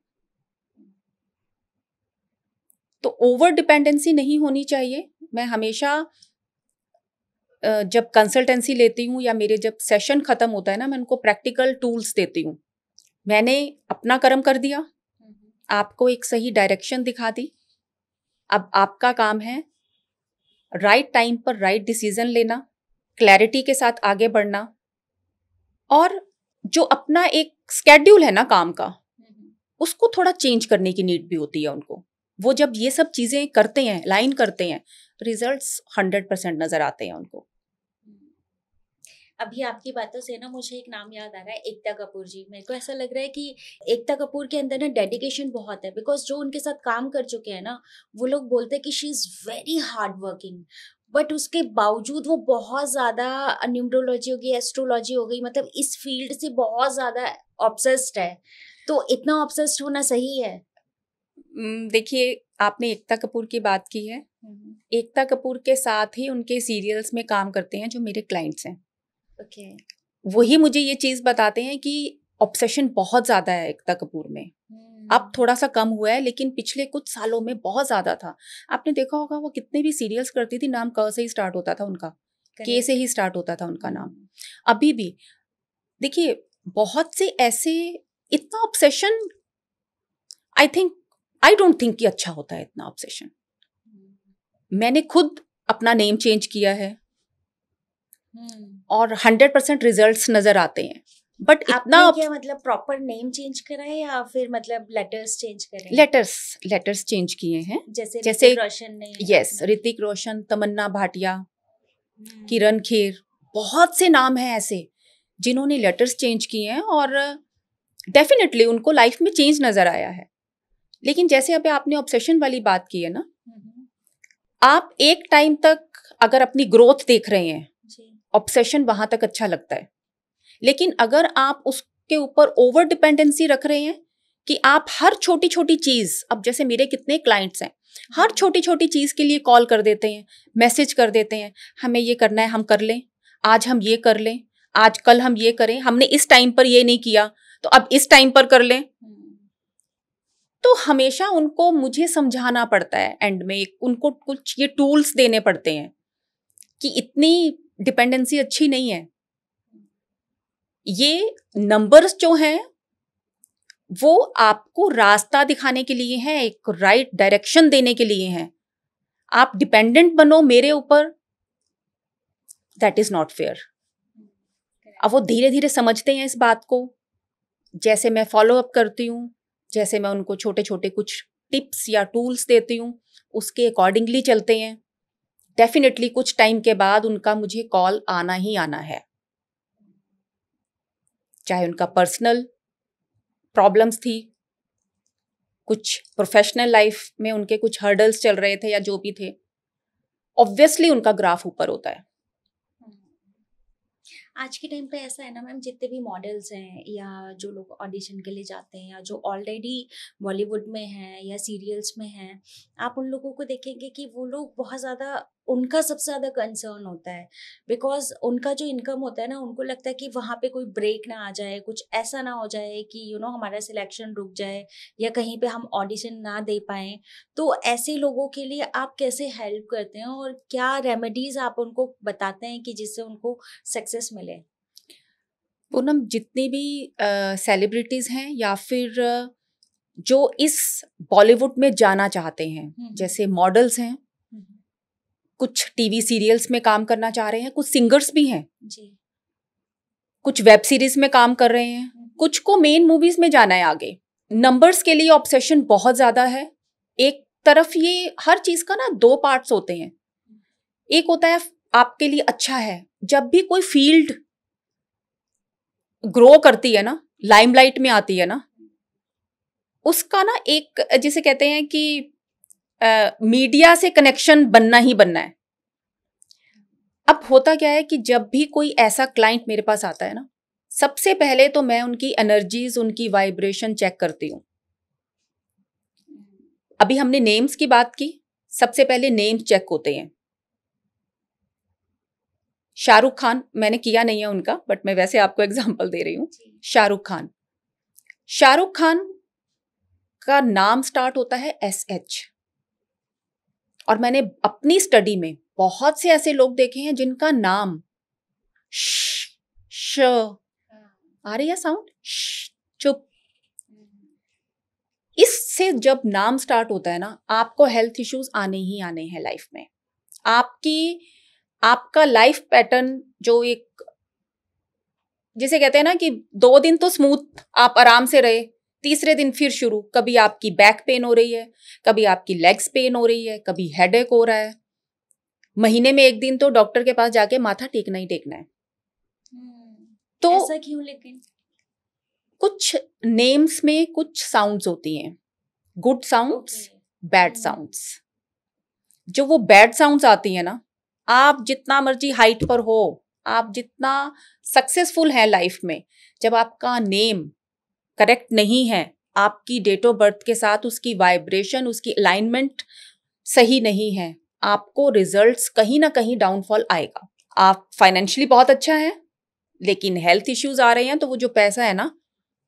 तो ओवर डिपेंडेंसी नहीं होनी चाहिए। मैं हमेशा जब कंसल्टेंसी लेती हूँ या मेरे जब सेशन खत्म होता है ना, मैं उनको प्रैक्टिकल टूल्स देती हूँ। मैंने अपना कर्म कर दिया, आपको एक सही डायरेक्शन दिखा दी, अब आपका काम है राइट टाइम पर राइट डिसीजन लेना, क्लैरिटी के साथ आगे बढ़ना, और जो अपना एक स्केड्यूल है ना काम का, उसको थोड़ा चेंज करने की नीड भी होती है उनको। वो जब ये सब चीजें करते हैं, लाइन करते हैं, रिजल्ट्स 100% नजर आते हैं उनको। अभी आपकी बातों से ना मुझे एक नाम याद आ रहा है, एकता कपूर जी। मेरे को ऐसा लग रहा है कि एकता कपूर के अंदर ना डेडिकेशन बहुत है, बिकॉज जो उनके साथ काम कर चुके हैं ना, वो लोग बोलते हैं कि she is very hard working, but उसके बावजूद वो बहुत ज्यादा न्यूमरोलॉजी हो गई, एस्ट्रोलॉजी हो गई, मतलब इस फील्ड से बहुत ज्यादा ऑब्सेस्ड है। तो इतना ऑब्सेस्ड होना सही है? देखिए, आपने एकता कपूर की बात की है। एकता कपूर के साथ ही उनके सीरियल्स में काम करते हैं जो मेरे क्लाइंट्स हैं। वही मुझे ये चीज बताते हैं कि ऑब्सेशन बहुत ज्यादा है एकता कपूर में। अब थोड़ा सा कम हुआ है, लेकिन पिछले कुछ सालों में बहुत ज्यादा था। आपने देखा होगा वो कितने भी सीरियल्स करती थी, नाम क से ही स्टार्ट होता था उनका, के से ही स्टार्ट होता था उनका नाम। अभी भी देखिए बहुत से ऐसे, इतना ऑब्सेशन आई डोंट थिंक कि अच्छा होता है इतना ऑब्सेशन। मैंने खुद अपना नेम चेंज किया है और 100% रिजल्ट्स नजर आते हैं। बट इतना क्या मतलब प्रॉपर नेम चेंज करा है या फिर मतलब लेटर्स चेंज करे? लेटर्स चेंज किए हैं। जैसे ऋतिक रोशन ने। यस, ऋतिक रोशन, तमन्ना भाटिया, किरण खेर, बहुत से नाम हैं ऐसे जिन्होंने लेटर्स चेंज किए हैं और डेफिनेटली उनको लाइफ में चेंज नजर आया है। लेकिन जैसे अभी आपने ऑब्सेशन वाली बात की है ना, आप एक टाइम तक अगर अपनी ग्रोथ देख रहे हैं, ऑब्सेशन वहां तक अच्छा लगता है। लेकिन अगर आप उसके ऊपर ओवर डिपेंडेंसी रख रहे हैं कि आप हर छोटी छोटी चीज, अब जैसे मेरे कितने क्लाइंट्स हैं, हर छोटी छोटी चीज के लिए कॉल कर देते हैं, मैसेज कर देते हैं, हमें ये करना है हम कर लें, आज हम ये कर लें, आज कल हम ये करें, हमने इस टाइम पर ये नहीं किया तो अब इस टाइम पर कर लें। तो हमेशा उनको मुझे समझाना पड़ता है, एंड में उनको कुछ ये टूल्स देने पड़ते हैं कि इतनी डिपेंडेंसी अच्छी नहीं है। ये नंबर्स जो हैं वो आपको रास्ता दिखाने के लिए हैं, एक राइट डायरेक्शन देने के लिए हैं। आप डिपेंडेंट बनो मेरे ऊपर, दैट इज नॉट फेयर। अब वो धीरे धीरे समझते हैं इस बात को। जैसे मैं फॉलो अप करती हूँ, जैसे मैं उनको छोटे छोटे कुछ टिप्स या टूल्स देती हूँ, उसके अकॉर्डिंगली चलते हैं। डेफिनेटली कुछ टाइम के बाद उनका मुझे कॉल आना ही आना है, चाहे उनका पर्सनल प्रॉब्लम्स थी, कुछ प्रोफेशनल लाइफ में उनके कुछ हर्डल्स चल रहे थे या जो भी थे, ऑब्वियसली उनका ग्राफ ऊपर होता है। आज के टाइम पे ऐसा है ना मैम, जितने भी मॉडल्स हैं या जो लोग ऑडिशन के लिए जाते हैं या जो ऑलरेडी बॉलीवुड में हैं या सीरियल्स में हैं, आप उन लोगों को देखेंगे कि वो लोग बहुत ज़्यादा, उनका सबसे ज़्यादा कंसर्न होता है, बिकॉज उनका जो इनकम होता है ना, उनको लगता है कि वहाँ पे कोई ब्रेक ना आ जाए, कुछ ऐसा ना हो जाए कि हमारा सिलेक्शन रुक जाए या कहीं पे हम ऑडिशन ना दे पाएँ। तो ऐसे लोगों के लिए आप कैसे हेल्प करते हैं और क्या रेमेडीज़ आप उनको बताते हैं कि जिससे उनको सक्सेस मिले? पूनम, जितनी भी सेलिब्रिटीज़ हैं या फिर जो इस बॉलीवुड में जाना चाहते हैं, जैसे मॉडल्स हैं, कुछ टीवी सीरियल्स में काम करना चाह रहे हैं, कुछ सिंगर्स भी हैं जी, कुछ वेब सीरीज में काम कर रहे हैं, कुछ को मेन मूवीज में जाना है आगे। नंबर्स के लिए ऑब्सेशन बहुत ज्यादा है। एक तरफ ये हर चीज का ना दो पार्ट्स होते हैं। एक होता है आपके लिए अच्छा है, जब भी कोई फील्ड ग्रो करती है ना, लाइमलाइट में आती है ना, उसका ना एक जिसे कहते हैं कि मीडिया से कनेक्शन बनना ही बनना है। अब होता क्या है कि जब भी कोई ऐसा क्लाइंट मेरे पास आता है ना, सबसे पहले तो मैं उनकी एनर्जीज, उनकी वाइब्रेशन चेक करती हूँ। अभी हमने नेम्स की बात की, सबसे पहले नेम्स चेक होते हैं। शाहरुख खान, मैंने किया नहीं है उनका, बट मैं वैसे आपको एग्जांपल दे रही हूँ। शाहरुख खान का नाम स्टार्ट होता है SH। और मैंने अपनी स्टडी में बहुत से ऐसे लोग देखे हैं जिनका नाम श आ रही है साउंड, चुप। इससे जब नाम स्टार्ट होता है ना, आपको हेल्थ इश्यूज आने ही आने हैं लाइफ में। आपका लाइफ पैटर्न जो एक जिसे कहते हैं ना कि 2 दिन तो स्मूथ आप आराम से रहे, तीसरे दिन फिर शुरू, कभी आपकी बैक पेन हो रही है, कभी आपकी लेग्स पेन हो रही है, कभी हेडेक हो रहा है। महीने में 1 दिन तो डॉक्टर के पास जाके माथा टेकना ही टेकना है। तो ऐसा क्यों? लेकिन कुछ नेम्स में कुछ साउंड्स होती हैं, गुड साउंड्स, बैड साउंड्स। जो वो बैड साउंड्स आती हैं ना, आप जितना मर्जी हाइट पर हो, आप जितना सक्सेसफुल है लाइफ में, जब आपका नेम करेक्ट नहीं है, आपकी डेट ऑफ बर्थ के साथ उसकी वाइब्रेशन, उसकी अलाइनमेंट सही नहीं है, आपको रिजल्ट्स कहीं ना कहीं डाउनफॉल आएगा। आप फाइनेंशियली बहुत अच्छा है, लेकिन हेल्थ इश्यूज आ रहे हैं, तो वो जो पैसा है ना,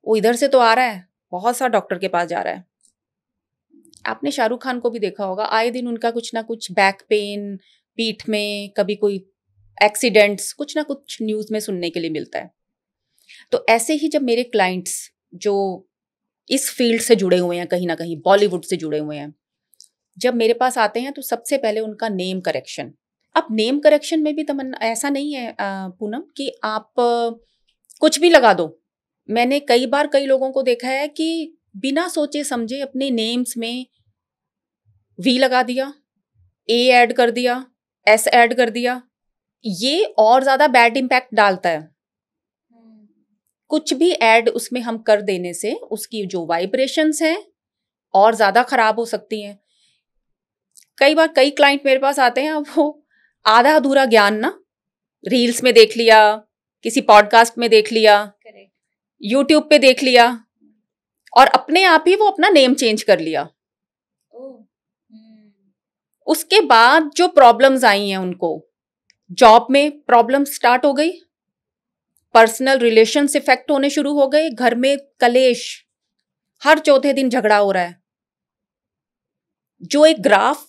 वो इधर से तो आ रहा है, बहुत सा डॉक्टर के पास जा रहा है। आपने शाहरुख खान को भी देखा होगा, आए दिन उनका कुछ ना कुछ बैक पेन, पीठ में कभी कोई एक्सीडेंट्स, कुछ ना कुछ न्यूज में सुनने के लिए मिलता है। तो ऐसे ही जब मेरे क्लाइंट्स जो इस फील्ड से जुड़े हुए हैं, कहीं ना कहीं बॉलीवुड से जुड़े हुए हैं, जब मेरे पास आते हैं, तो सबसे पहले उनका नेम करेक्शन। अब नेम करेक्शन में भी तमन्ना ऐसा नहीं है पूनम कि आप कुछ भी लगा दो। मैंने कई बार कई लोगों को देखा है कि बिना सोचे समझे अपने नेम्स में V लगा दिया, A ऐड कर दिया, S ऐड कर दिया। ये और ज्यादा बैड इम्पैक्ट डालता है। कुछ भी ऐड उसमें हम कर देने से उसकी जो वाइब्रेशंस हैं और ज्यादा खराब हो सकती हैं। कई बार कई क्लाइंट मेरे पास आते हैं, वो आधा अधूरा ज्ञान ना, रील्स में देख लिया, किसी पॉडकास्ट में देख लिया, यूट्यूब पे देख लिया, और अपने आप ही वो अपना नेम चेंज कर लिया। उसके बाद जो प्रॉब्लम्स आई हैं उनको, जॉब में प्रॉब्लम स्टार्ट हो गई, पर्सनल रिलेशंस इफेक्ट होने शुरू हो गए, घर में कलेश, हर चौथे दिन झगड़ा हो रहा है। जो एक ग्राफ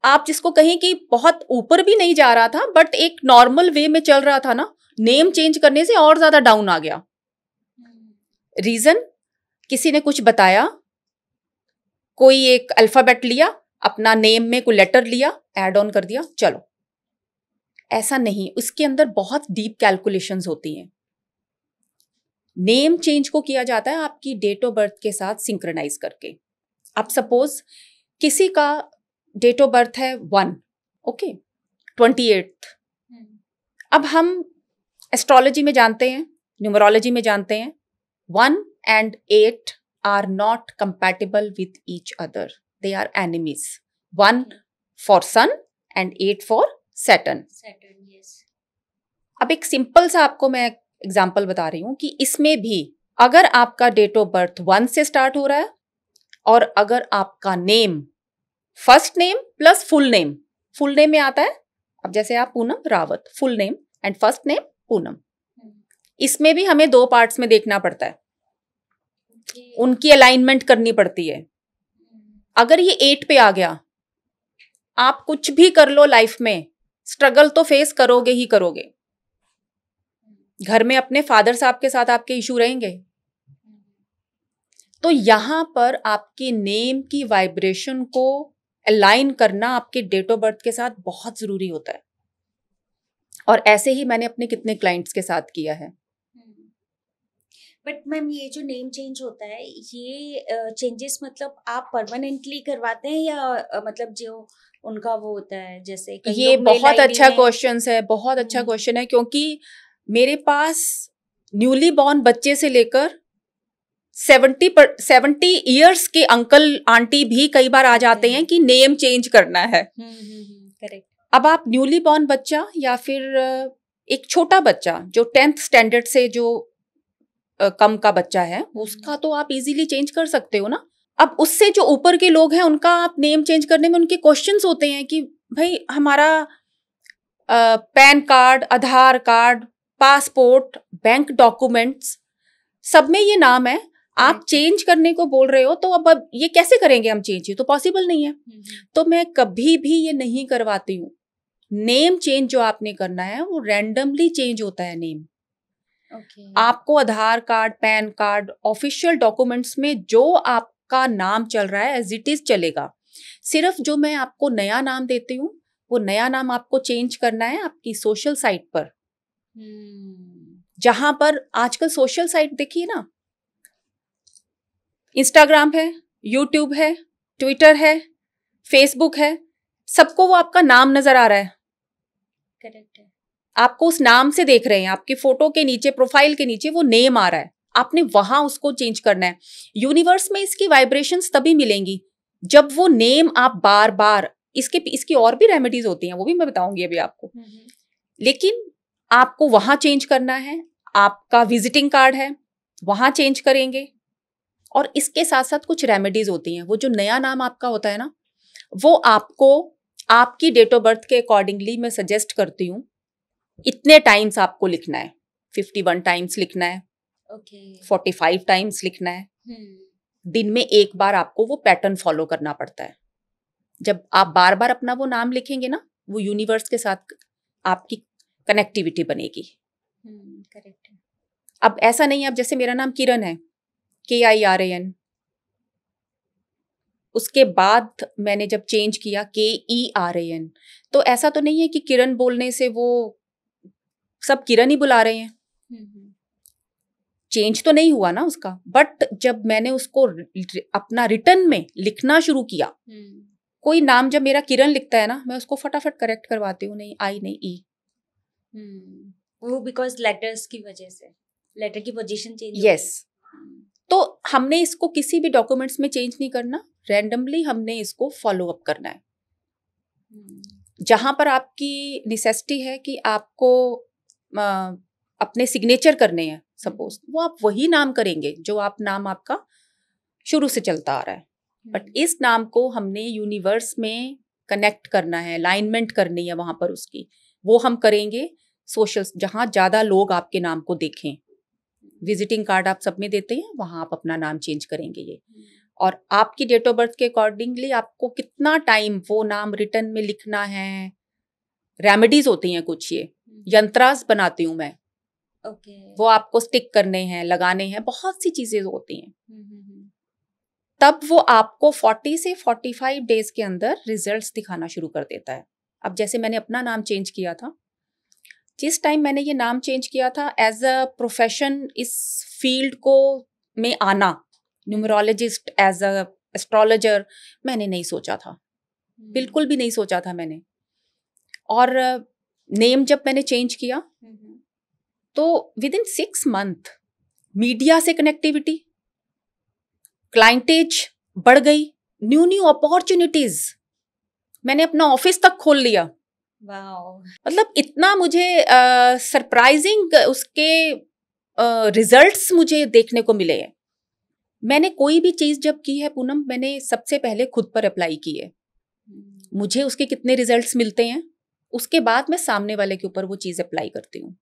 आप जिसको कहें कि बहुत ऊपर भी नहीं जा रहा था, बट एक नॉर्मल वे में चल रहा था ना, नेम चेंज करने से और ज्यादा डाउन आ गया। रीजन, किसी ने कुछ बताया, कोई एक अल्फाबेट लिया, अपना नेम में कोई लेटर लिया, ऐड ऑन कर दिया, चलो। ऐसा नहीं, उसके अंदर बहुत डीप कैलकुलेशंस होती हैं। नेम चेंज को किया जाता है आपकी डेट ऑफ बर्थ के साथ सिंक्रोनाइज करके। अब सपोज किसी का डेट ऑफ बर्थ है 1, ओके, 28। अब हम एस्ट्रोलॉजी में जानते हैं, न्यूमरोलॉजी में जानते हैं, 1 and 8 are not compatible with each other. They are enemies. 1 for Sun and 8 for Saturn. Saturn, yes. अब एक सिंपल सा आपको मैं एग्जांपल बता रही हूँ कि इसमें भी अगर आपका डेट ऑफ बर्थ 1 से स्टार्ट हो रहा है और अगर आपका name first name plus full name में आता है, अब जैसे आप Poonam Rawat, full name and first name Poonam, इसमें भी हमें 2 पार्ट्स में देखना पड़ता है, उनकी अलाइनमेंट करनी पड़ती है। अगर ये 8 पे आ गया, आप कुछ भी कर लो लाइफ में, स्ट्रगल तो फेस करोगे ही करोगे। घर में अपने फादर साहब के साथ आपके इशू रहेंगे। तो यहां पर आपके नेम की वाइब्रेशन को अलाइन करना आपके डेट ऑफ बर्थ के साथ बहुत जरूरी होता है। और ऐसे ही मैंने अपने कितने क्लाइंट्स के साथ किया है। बट मैम, ये जो नेम चेंज होता है, ये चेंजेस मतलब आप परमानेंटली करवाते हैं या मतलब जो उनका वो होता है, जैसे ये बहुत अच्छा क्वेश्चन है, बहुत अच्छा क्वेश्चन है, क्योंकि मेरे पास न्यूली बॉर्न बच्चे से लेकर 70 ईयर्स के अंकल आंटी भी कई बार आ जाते हैं कि नेम चेंज करना है। करेक्ट। अब आप न्यूली बॉर्न बच्चा या फिर एक छोटा बच्चा जो 10th स्टैंडर्ड से जो कम का बच्चा है, उसका तो आप इजीली चेंज कर सकते हो ना। अब उससे जो ऊपर के लोग हैं, उनका आप नेम चेंज करने में उनके क्वेश्चंस होते हैं कि भाई हमारा पैन कार्ड, आधार कार्ड, पासपोर्ट, बैंक डॉक्यूमेंट्स, सब में ये नाम है, आप चेंज करने को बोल रहे हो, तो अब ये कैसे करेंगे हम चेंज? ये तो पॉसिबल नहीं है। तो मैं कभी भी ये नहीं करवाती हूँ। नेम चेंज जो आपने करना है वो रैंडमली चेंज होता है नेम। आपको Aadhaar card, PAN card, official documents में जो आपका नाम चल रहा है एज इट इज चलेगा। सिर्फ जो मैं आपको नया नाम देती हूँ, वो नया नाम आपको चेंज करना है आपकी सोशल साइट पर। जहां पर आजकल सोशल साइट देखिए ना, इंस्टाग्राम है, यूट्यूब है, ट्विटर है, फेसबुक है, सबको वो आपका नाम नजर आ रहा है। करेक्ट है। आपको उस नाम से देख रहे हैं, आपकी फोटो के नीचे, प्रोफाइल के नीचे वो नेम आ रहा है, आपने वहां उसको चेंज करना है। यूनिवर्स में इसकी वाइब्रेशंस तभी मिलेंगी जब वो नेम आप बार बार, इसकी और भी रेमेडीज होती हैं, वो भी मैं बताऊंगी अभी आपको, लेकिन आपको वहां चेंज करना है। आपका विजिटिंग कार्ड है, वहां चेंज करेंगे। और इसके साथ साथ कुछ रेमेडीज होती हैं। वो जो नया नाम आपका होता है ना, वो आपको आपकी डेट ऑफ बर्थ के अकॉर्डिंगली मैं सजेस्ट करती हूँ, इतने टाइम्स आपको लिखना है। 51 टाइम्स लिखना है, 45 टाइम्स लिखना है। दिन में एक बार आपको वो पैटर्न फॉलो करना पड़ता है। जब आप बार बार अपना वो नाम लिखेंगे ना, वो यूनिवर्स के साथ आपकी कनेक्टिविटी बनेगी। करेक्ट है। अब ऐसा नहीं है, अब जैसे मेरा नाम किरण है, KIRAN, उसके बाद मैंने जब चेंज किया KERAN, तो ऐसा तो नहीं है कि किरण बोलने से वो सब किरण ही बुला रहे हैं। चेंज तो नहीं हुआ ना उसका। बट जब मैंने उसको अपना रिटर्न में लिखना शुरू किया, कोई नाम जब मेरा किरण लिखता है ना, मैं उसको फटाफट करेक्ट करवाती हूँ, नहीं आई नहीं ई। वो बिकॉज लेटर्स की वजह से, लेटर की पोजीशन चेंज। यस। तो हमने इसको किसी भी डॉक्यूमेंट्स में चेंज नहीं करना, रैंडमली हमने इसको फॉलो अप करना है। जहां पर आपकी नेसेसिटी है कि आपको अपने सिग्नेचर करने हैं, सपोज, वो आप वही नाम करेंगे जो आप नाम आपका शुरू से चलता आ रहा है। बट इस नाम को हमने यूनिवर्स में कनेक्ट करना है, अलाइनमेंट करनी है वहां पर उसकी, वो हम करेंगे सोशल, जहां ज्यादा लोग आपके नाम को देखें। विजिटिंग कार्ड आप सब में देते हैं, वहां आप अपना नाम चेंज करेंगे ये। और आपकी डेट ऑफ बर्थ के अकॉर्डिंगली आपको कितना टाइम वो नाम रिटर्न में लिखना है। रेमेडीज होती हैं कुछ, ये यंत्रास बनाती हूँ मैं, वो आपको स्टिक करने हैं, लगाने हैं, बहुत सी चीजें होती हैं। तब वो आपको 40 से 45 डेज के अंदर रिजल्ट्स दिखाना शुरू कर देता है। अब जैसे मैंने अपना नाम चेंज किया था, जिस टाइम मैंने ये नाम चेंज किया था, एज अ प्रोफेशन इस फील्ड को में आना, न्यूमरोलॉजिस्ट, एज अ एस्ट्रोलॉजर, मैंने नहीं सोचा था, बिल्कुल भी नहीं सोचा था मैंने। और नेम जब मैंने चेंज किया तो विद इन 6 मंथ मीडिया से कनेक्टिविटी, क्लाइंटेज बढ़ गई, न्यू अपॉर्चुनिटीज, मैंने अपना ऑफिस तक खोल लिया। वाओ। मतलब इतना मुझे सरप्राइजिंग उसके रिजल्ट्स मुझे देखने को मिले हैं। मैंने कोई भी चीज जब की है पूनम, मैंने सबसे पहले खुद पर अप्लाई की है। मुझे उसके कितने रिजल्ट्स मिलते हैं, उसके बाद मैं सामने वाले के ऊपर वो चीज अप्लाई करती हूँ।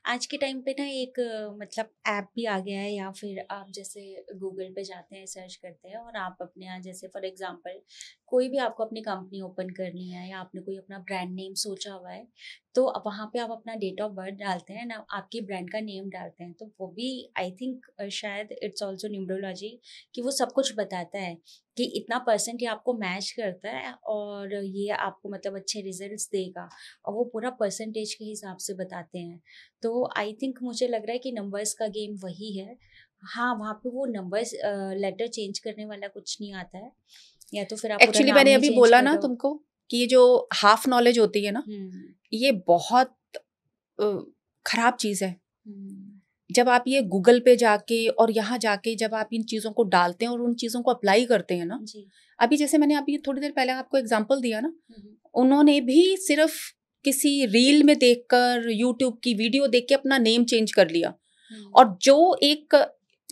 आज के टाइम पे ना एक मतलब ऐप भी आ गया है, या फिर आप जैसे गूगल पे जाते हैं, सर्च करते हैं, और आप अपने यहाँ जैसे फॉर एग्जांपल कोई भी आपको अपनी कंपनी ओपन करनी है, या आपने कोई अपना ब्रांड नेम सोचा हुआ है, तो अब वहाँ पे आप अपना डेट ऑफ बर्थ डालते हैं ना, आपकी ब्रांड का नेम डालते हैं, तो वो भी आई थिंक शायद इट्स ऑल्सो न्यूमरोलॉजी, कि वो सब कुछ बताता है कि इतना परसेंट ये आपको मैच करता है और ये आपको मतलब अच्छे रिजल्ट्स देगा, और वो पूरा परसेंटेज के हिसाब से बताते हैं। तो आई थिंक मुझे लग रहा है कि नंबर्स का गेम वही है। हाँ, वहाँ पे वो नंबर्स लेटर चेंज करने वाला कुछ नहीं आता है, या तो फिर आप पूरा एक्चुअली नाम मैंने ही अभी चेंज बोला कर ना दो। तुमको कि ये जो हाफ नॉलेज होती है ना, ये बहुत खराब चीज है। जब आप ये गूगल पे जाके और यहाँ जाके जब आप इन चीजों को डालते हैं और उन चीजों को अप्लाई करते हैं ना, जी। अभी जैसे मैंने अभी थोड़ी देर पहले आपको एग्जांपल दिया ना, उन्होंने भी सिर्फ किसी रील में देखकर, यूट्यूब की वीडियो देख के अपना नेम चेंज कर लिया, और जो एक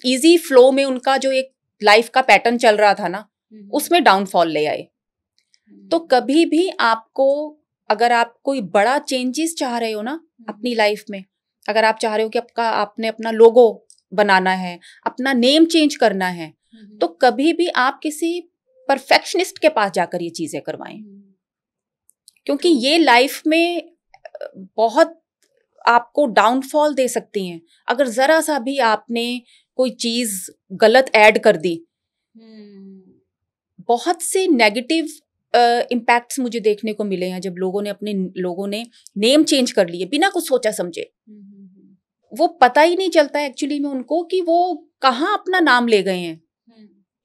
इजी फ्लो में उनका जो एक लाइफ का पैटर्न चल रहा था ना, उसमें डाउनफॉल ले आए। तो कभी भी आपको, अगर आप कोई बड़ा चेंजेस चाह रहे हो ना अपनी लाइफ में, अगर आप चाह रहे हो कि आपने अपना लोगो बनाना है, अपना नेम चेंज करना है, तो कभी भी आप किसी परफेक्शनिस्ट के पास जाकर ये चीजें करवाएं, क्योंकि ये लाइफ में बहुत आपको डाउनफॉल दे सकती हैं। अगर जरा सा भी आपने कोई चीज गलत ऐड कर दी, बहुत से नेगेटिव इम्पैक्ट्स मुझे देखने को मिले हैं जब लोगों ने नेम चेंज कर लिए बिना कुछ सोचा समझे। वो पता ही नहीं चलता एक्चुअली में उनको कि वो कहाँ अपना नाम ले गए हैं।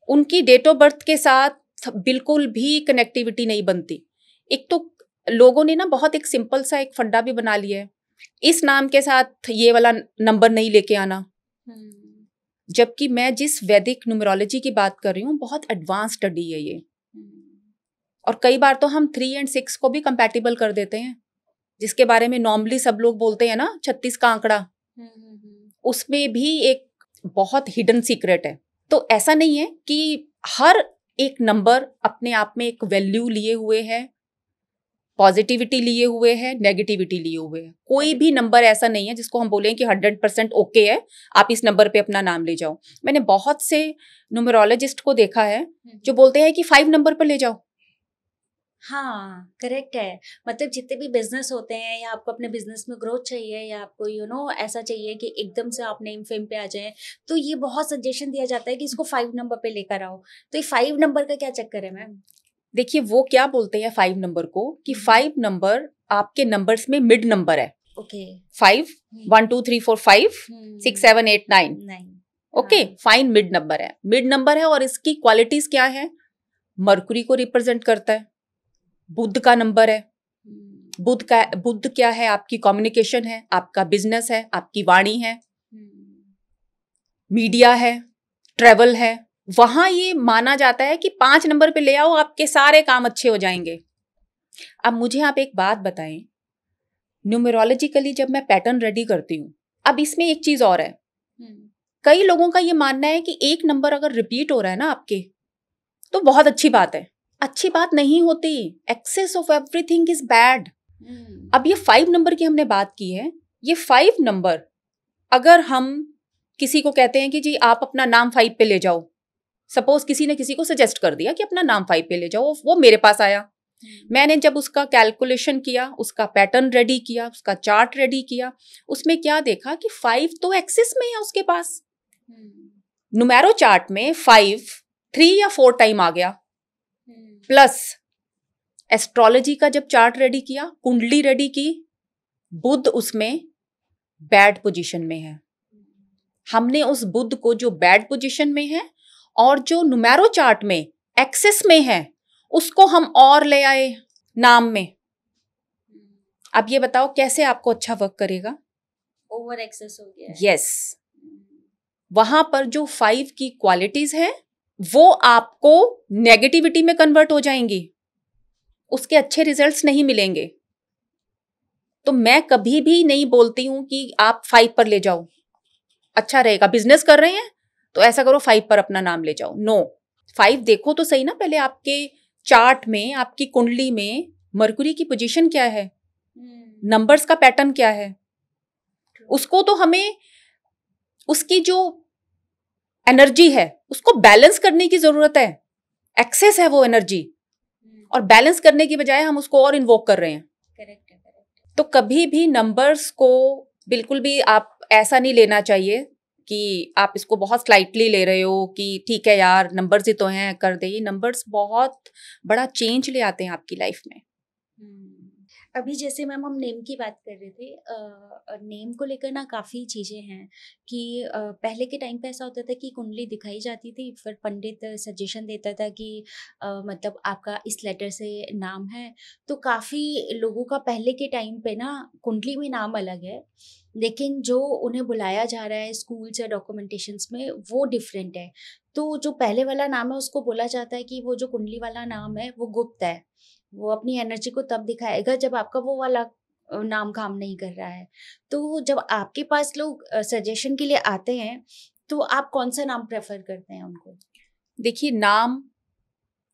उनकी डेट ऑफ बर्थ के साथ बिल्कुल भी कनेक्टिविटी नहीं बनती। एक तो लोगों ने ना बहुत एक सिंपल सा एक फंडा भी बना लिया है, इस नाम के साथ ये वाला नंबर नहीं लेके आना। जबकि मैं जिस वैदिक न्यूमरोलॉजी की बात कर रही हूँ, बहुत एडवांस स्टडी है ये, और कई बार तो हम 3 और 6 को भी कंपैटिबल कर देते हैं, जिसके बारे में नॉर्मली सब लोग बोलते हैं ना 36 का आंकड़ा, उसमें भी एक बहुत हिडन सीक्रेट है। तो ऐसा नहीं है कि हर एक नंबर अपने आप में एक वैल्यू लिए हुए है, पॉजिटिविटी लिए हुए है, नेगेटिविटी लिए हुए है। कोई भी नंबर ऐसा नहीं है जिसको हम बोलें कि 100% ओके है, आप इस नंबर पे अपना नाम ले जाओ। मैंने बहुत से न्यूमरोलॉजिस्ट को देखा है जो बोलते हैं कि 5 नंबर पर ले जाओ। हाँ, करेक्ट है। मतलब जितने भी बिजनेस होते हैं, या आपको अपने बिजनेस में ग्रोथ चाहिए, या आपको ऐसा चाहिए कि एकदम से आप नेम फेम पे आ जाए, तो ये बहुत सजेशन दिया जाता है कि इसको 5 नंबर पे लेकर आओ। तो ये 5 नंबर का क्या चक्कर है मैम? देखिए वो क्या बोलते हैं 5 नंबर को, कि 5 नंबर आपके नंबर्स में मिड नंबर है। ओके। 5 1 2 3 4 5 6 7 8 9 ओके, 5 मिड नंबर है। मिड नंबर है और इसकी क्वालिटीज क्या है? मरकुरी को रिप्रेजेंट करता है, बुध का नंबर है। बुध क्या है? आपकी कम्युनिकेशन है, आपका बिजनेस है, आपकी वाणी है, मीडिया है, ट्रेवल है। वहां ये माना जाता है कि 5 नंबर पे ले आओ, आपके सारे काम अच्छे हो जाएंगे। अब मुझे आप एक बात बताएं, न्यूमरोलॉजिकली जब मैं पैटर्न रेडी करती हूँ, अब इसमें एक चीज और है, कई लोगों का ये मानना है कि एक नंबर अगर रिपीट हो रहा है ना आपके, तो बहुत अच्छी बात है। अच्छी बात नहीं होती, excess of everything is bad. अब ये 5 नंबर की हमने बात की है, ये 5 नंबर अगर हम किसी को कहते हैं कि जी आप अपना नाम 5 पे ले जाओ, सपोज किसी ने किसी को सजेस्ट कर दिया कि अपना नाम 5 पे ले जाओ, वो मेरे पास आया, मैंने जब उसका कैलकुलेशन किया, उसका पैटर्न रेडी किया, उसका चार्ट रेडी किया, उसमें क्या देखा कि 5 तो एक्सेस में है उसके पास। नुमेरो चार्ट में 5 3 या 4 टाइम आ गया, प्लस एस्ट्रोलॉजी का जब चार्ट रेडी किया, कुंडली रेडी की, बुध उसमें बैड पोजीशन में है। हमने उस बुध को जो बैड पोजीशन में है और जो नुमेरो चार्ट में एक्सेस में है, उसको हम और ले आए नाम में। अब ये बताओ कैसे आपको अच्छा वर्क करेगा? ओवर एक्सेस हो गया है। यस, वहां पर जो 5 की क्वालिटीज है वो आपको नेगेटिविटी में कन्वर्ट हो जाएंगी। उसके अच्छे रिजल्ट्स नहीं मिलेंगे। तो मैं कभी भी नहीं बोलती हूं कि आप 5 पर ले जाओ, अच्छा रहेगा। बिजनेस कर रहे हैं तो ऐसा करो 5 पर अपना नाम ले जाओ। नो, 5 देखो तो सही ना पहले, आपके चार्ट में, आपकी कुंडली में मरकुरी की पोजीशन क्या है, नंबर्स का पैटर्न क्या है। उसको तो हमें, उसकी जो एनर्जी है उसको बैलेंस करने की जरूरत है। एक्सेस है वो एनर्जी, और बैलेंस करने की बजाय हम उसको और इन्वोक कर रहे हैं। करेक्ट है। तो कभी भी नंबर्स को बिल्कुल भी आप ऐसा नहीं लेना चाहिए कि आप इसको बहुत स्लाइटली ले रहे हो कि ठीक है यार नंबर्स ही तो हैं, कर दे। ये नंबर्स बहुत बड़ा चेंज ले आते हैं आपकी लाइफ में। अभी जैसे मैम हम नेम की बात कर रहे थे, नेम को लेकर ना काफ़ी चीज़ें हैं कि पहले के टाइम पे ऐसा होता था कि कुंडली दिखाई जाती थी, फिर पंडित सजेशन देता था कि मतलब आपका इस लेटर से नाम है। तो काफ़ी लोगों का पहले के टाइम पे ना कुंडली में नाम अलग है, लेकिन जो उन्हें बुलाया जा रहा है स्कूल्स या डॉक्यूमेंटेशंस में वो डिफरेंट है। तो जो पहले वाला नाम है उसको बोला जाता है कि वो जो कुंडली वाला नाम है वो गुप्त है, वो अपनी एनर्जी को तब दिखाएगा जब आपका वो वाला नाम काम नहीं कर रहा है। तो जब आपके पास लोग सजेशन के लिए आते हैं तो आप कौन सा नाम प्रेफर करते हैं उनको? देखिए, नाम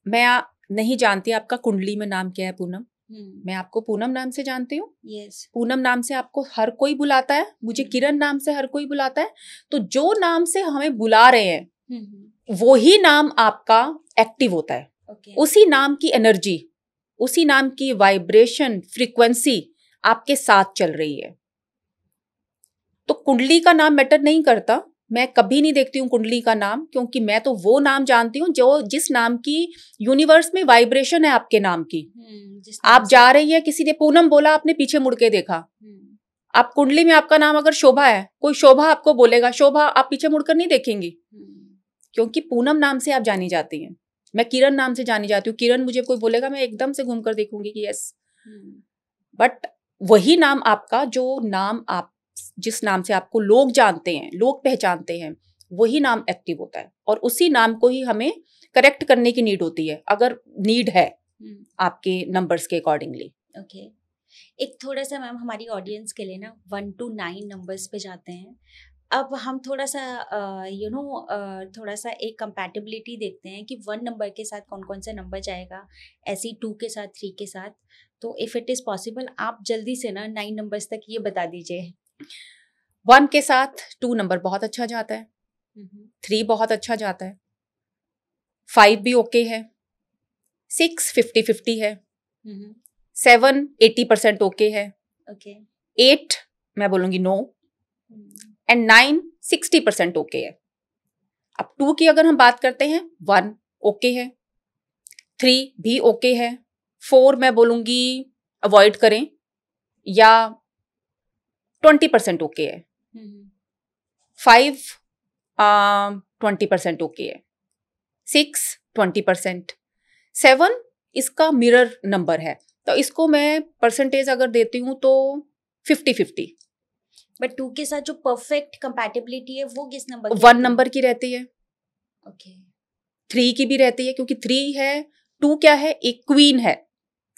मैं नहीं जानती आपका कुंडली में नाम क्या है पूनम। मैं आपको पूनम नाम से जानती हूँ। यस। पूनम नाम से आपको हर कोई बुलाता है, मुझे किरण नाम से हर कोई बुलाता है। तो जो नाम से हमें बुला रहे हैं वो ही नाम आपका एक्टिव होता है। उसी नाम की एनर्जी, उसी नाम की वाइब्रेशन, फ्रीक्वेंसी आपके साथ चल रही है। तो कुंडली का नाम मैटर नहीं करता। मैं कभी नहीं देखती हूँ कुंडली का नाम, क्योंकि मैं तो वो नाम जानती हूँ जो जिस नाम की यूनिवर्स में वाइब्रेशन है आपके नाम की। आप जा रही है, किसी ने पूनम बोला, आपने पीछे मुड़ के देखा, आप कुंडली में आपका नाम अगर शोभा है, कोई शोभा आपको बोलेगा शोभा, आप पीछे मुड़कर नहीं देखेंगी, क्योंकि पूनम नाम से आप जानी जाती हैं। मैं किरण नाम से जानी जाती हूँ, किरण मुझे कोई बोलेगा मैं एकदम से घूमकर देखूंगी कि यस। बट वही नाम आपका, जो नाम आप, जिस नाम से आपको लोग जानते हैं, लोग पहचानते हैं, वही नाम एक्टिव होता है। और उसी नाम को ही हमें करेक्ट करने की नीड होती है, अगर नीड है आपके नंबर्स के अकॉर्डिंगली। ओके। एक थोड़ा सा मैम हमारी ऑडियंस के लिए ना 1 to 9 नंबर्स पे जाते हैं। अब हम थोड़ा सा थोड़ा सा एक कंपैटिबिलिटी देखते हैं कि 1 नंबर के साथ कौन कौन सा नंबर जाएगा, ऐसी 2 के साथ, 3 के साथ। तो इफ़ इट इज़ पॉसिबल आप जल्दी से ना 9 नंबर्स तक ये बता दीजिए। 1 के साथ 2 नंबर बहुत अच्छा जाता है, 3 बहुत अच्छा जाता है, 5 भी ओके है, 6 50-50 है, 7 80% ओके है, 8 मैं बोलूंगी नो, एंड 9 60% ओके है। अब 2 की अगर हम बात करते हैं, 1 ओके है, 3 भी ओके है, 4 मैं बोलूंगी अवॉइड करें, या 20% ओके है, 5 20% ओके है, 6 20%, 7 इसका मिरर नंबर है, तो इसको मैं परसेंटेज अगर देती हूँ तो 50-50। बट 2 के साथ जो परफेक्ट कंपैटिबिलिटी है वो किस नंबर की? 1 नंबर की रहती है। ओके। 3 की भी रहती है, क्योंकि 3 है, 2 क्या है, एक क्वीन है।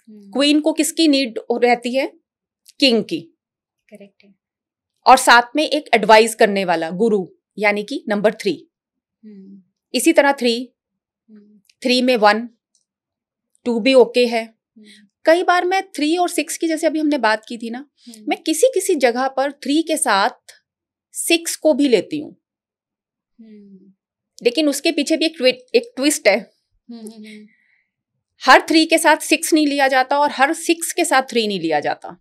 क्वीन को किसकी नीड रहती है? किंग की। करेक्ट है। और साथ में एक एडवाइस करने वाला गुरु, यानी कि नंबर 3। इसी तरह 3 में 1, 2 भी ओके है। कई बार मैं 3 और 6 की, जैसे अभी हमने बात की थी ना, मैं किसी किसी जगह पर 3 के साथ 6 को भी लेती हूँ, लेकिन उसके पीछे भी एक ट्विस्ट है। हर 3 के साथ 6 नहीं लिया जाता और हर 6 के साथ 3 नहीं लिया जाता।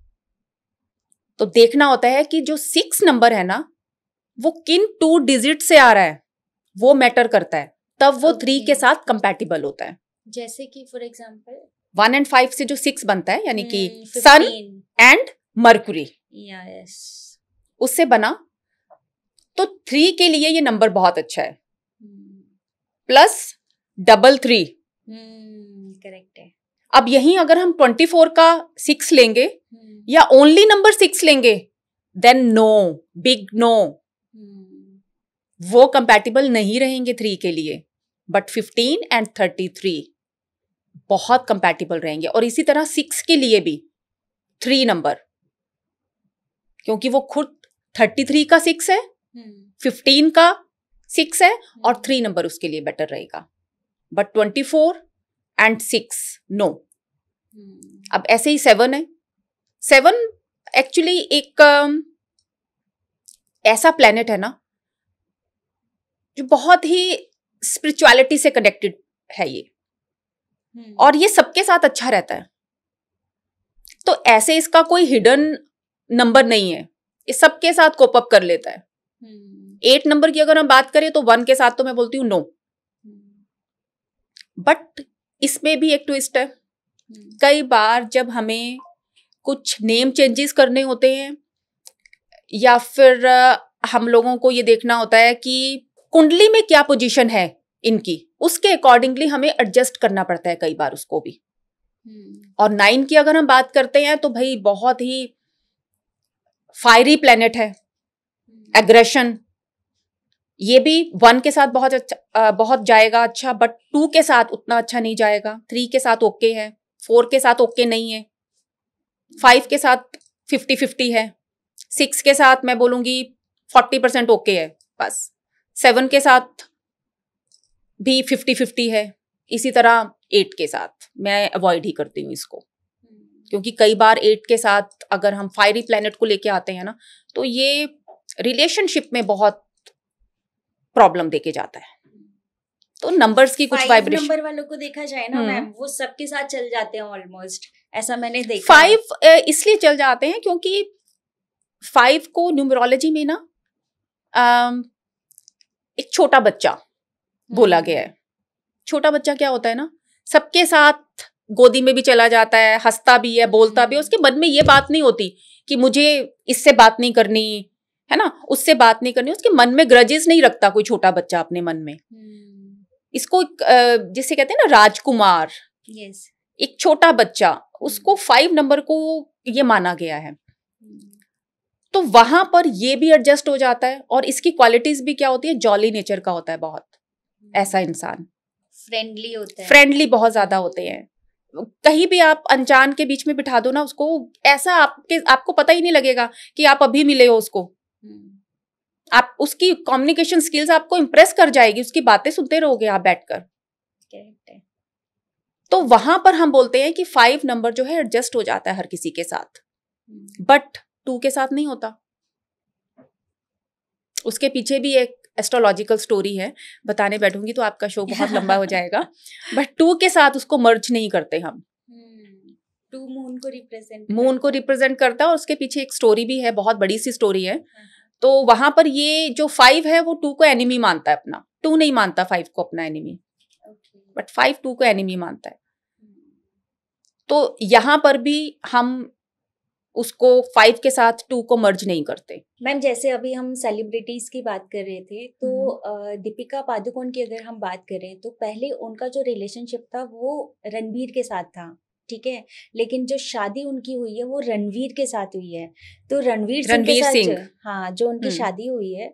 तो देखना होता है कि जो 6 नंबर है ना, वो किन 2 डिजिट से आ रहा है, वो मैटर करता है, तब वो 3 के साथ कंपैटिबल होता है। जैसे कि फॉर एग्जांपल 1 and 5 से जो 6 बनता है, यानी कि सन एंड मरकुरी, यस, उससे बना, तो 3 के लिए ये नंबर बहुत अच्छा है। प्लस 333, करेक्ट है। अब यहीं अगर हम 24 का 6 लेंगे या ओनली नंबर 6 लेंगे, देन नो, बिग नो, वो कंपैटिबल नहीं रहेंगे 3 के लिए। बट 15 and 33 बहुत कंपैटिबल रहेंगे। और इसी तरह 6 के लिए भी 3 नंबर, क्योंकि वो खुद 33 का 6 है, 15 का 6 है, और 3 नंबर उसके लिए बेटर रहेगा। But 24 and 6 no. अब ऐसे ही 7 है। 7 एक्चुअली एक ऐसा प्लेनेट है ना जो बहुत ही स्पिरिचुअलिटी से कनेक्टेड है ये, और ये सबके साथ अच्छा रहता है। तो ऐसे इसका कोई हिडन नंबर नहीं है, ये सबके साथ कोप अप कर लेता है। 8 नंबर की अगर हम बात करें तो 1 के साथ तो मैं बोलती हूँ नो। बट इसमें भी एक ट्विस्ट है। कई बार जब हमें कुछ नेम चेंजेस करने होते हैं, या फिर हम लोगों को ये देखना होता है कि कुंडली में क्या पोजीशन है इनकी, उसके अकॉर्डिंगली हमें एडजस्ट करना पड़ता है कई बार उसको भी। और 9 की अगर हम बात करते हैं तो भाई बहुत ही फायरी प्लेनेट है, एग्रेशन। ये भी 1 के साथ बहुत अच्छा, बहुत जाएगा अच्छा, बट 2 के साथ उतना अच्छा नहीं जाएगा। 3 के साथ ओके है, 4 के साथ ओके नहीं है, 5 के साथ 50-50 है, 6 के साथ मैं बोलूंगी 40% ओके है बस, 7 के साथ भी 50-50 है। इसी तरह 8 के साथ मैं अवॉइड ही करती हूँ इसको, क्योंकि कई बार 8 के साथ अगर हम फायरी प्लेनेट को लेके आते हैं ना, तो ये रिलेशनशिप में बहुत प्रॉब्लम देके जाता है। तो नंबर्स की कुछ वाइब्रेशन, नंबर वालों को देखा जाए ना मैम, वो सबके साथ चल जाते हैं ऑलमोस्ट, ऐसा मैंने देखा। 5 इसलिए चल जाते हैं क्योंकि 5 को न्यूमरोलॉजी में ना एक छोटा बच्चा बोला गया है। छोटा बच्चा क्या होता है ना, सबके साथ गोदी में भी चला जाता है, हंसता भी है, बोलता भी है। उसके मन में ये बात नहीं होती कि मुझे इससे बात नहीं करनी है ना, उससे बात नहीं करनी। उसके मन में ग्रजेस नहीं रखता कोई छोटा बच्चा अपने मन में। इसको जिसे कहते हैं ना राजकुमार, यस, एक छोटा बच्चा, उसको 5 नंबर को ये माना गया है। तो वहां पर ये भी एडजस्ट हो जाता है। और इसकी क्वालिटीज भी क्या होती है, जॉली नेचर का होता है बहुत। ऐसा इंसान फ्रेंडली होता है, फ्रेंडली बहुत ज्यादा होते हैं। कहीं भी आप अनजान के बीच में बिठा दो ना उसको, ऐसा आपको पता ही नहीं लगेगा कि आप अभी मिले हो उसको। आप उसकी कम्युनिकेशन स्किल्स आपको इम्प्रेस कर जाएगी, उसकी बातें सुनते रहोगे आप बैठकर। तो वहां पर हम बोलते हैं कि 5 नंबर जो है एडजस्ट हो जाता है हर किसी के साथ, बट 2 के साथ नहीं होता। उसके पीछे भी एक एस्ट्रोलॉजिकल स्टोरी है, बताने बैठूंगी तो आपका शो बहुत लंबा हो जाएगा। बट 2 के साथ उसको मर्ज नहीं करते हम। 2 मून को रिप्रेजेंट करता है, और उसके पीछे एक स्टोरी भी है, बहुत बड़ी सी स्टोरी है। तो वहां पर ये जो 5 है वो 2 को एनिमी मानता है अपना, 2 नहीं मानता 5 को अपना एनिमी, बट 5 2 को एनिमी मानता है। तो यहां पर भी हम उसको 5 के साथ 2 को मर्ज नहीं करते। मैम जैसे अभी हम सेलिब्रिटीज की बात कर रहे थे, तो दीपिका पादुकोण की अगर हम बात करें तो पहले उनका जो रिलेशनशिप था वो रणबीर के साथ था, ठीक है, लेकिन जो शादी उनकी हुई है वो रणवीर के साथ हुई है। तो रणवीर सिंह, हाँ, जो उनकी शादी हुई है।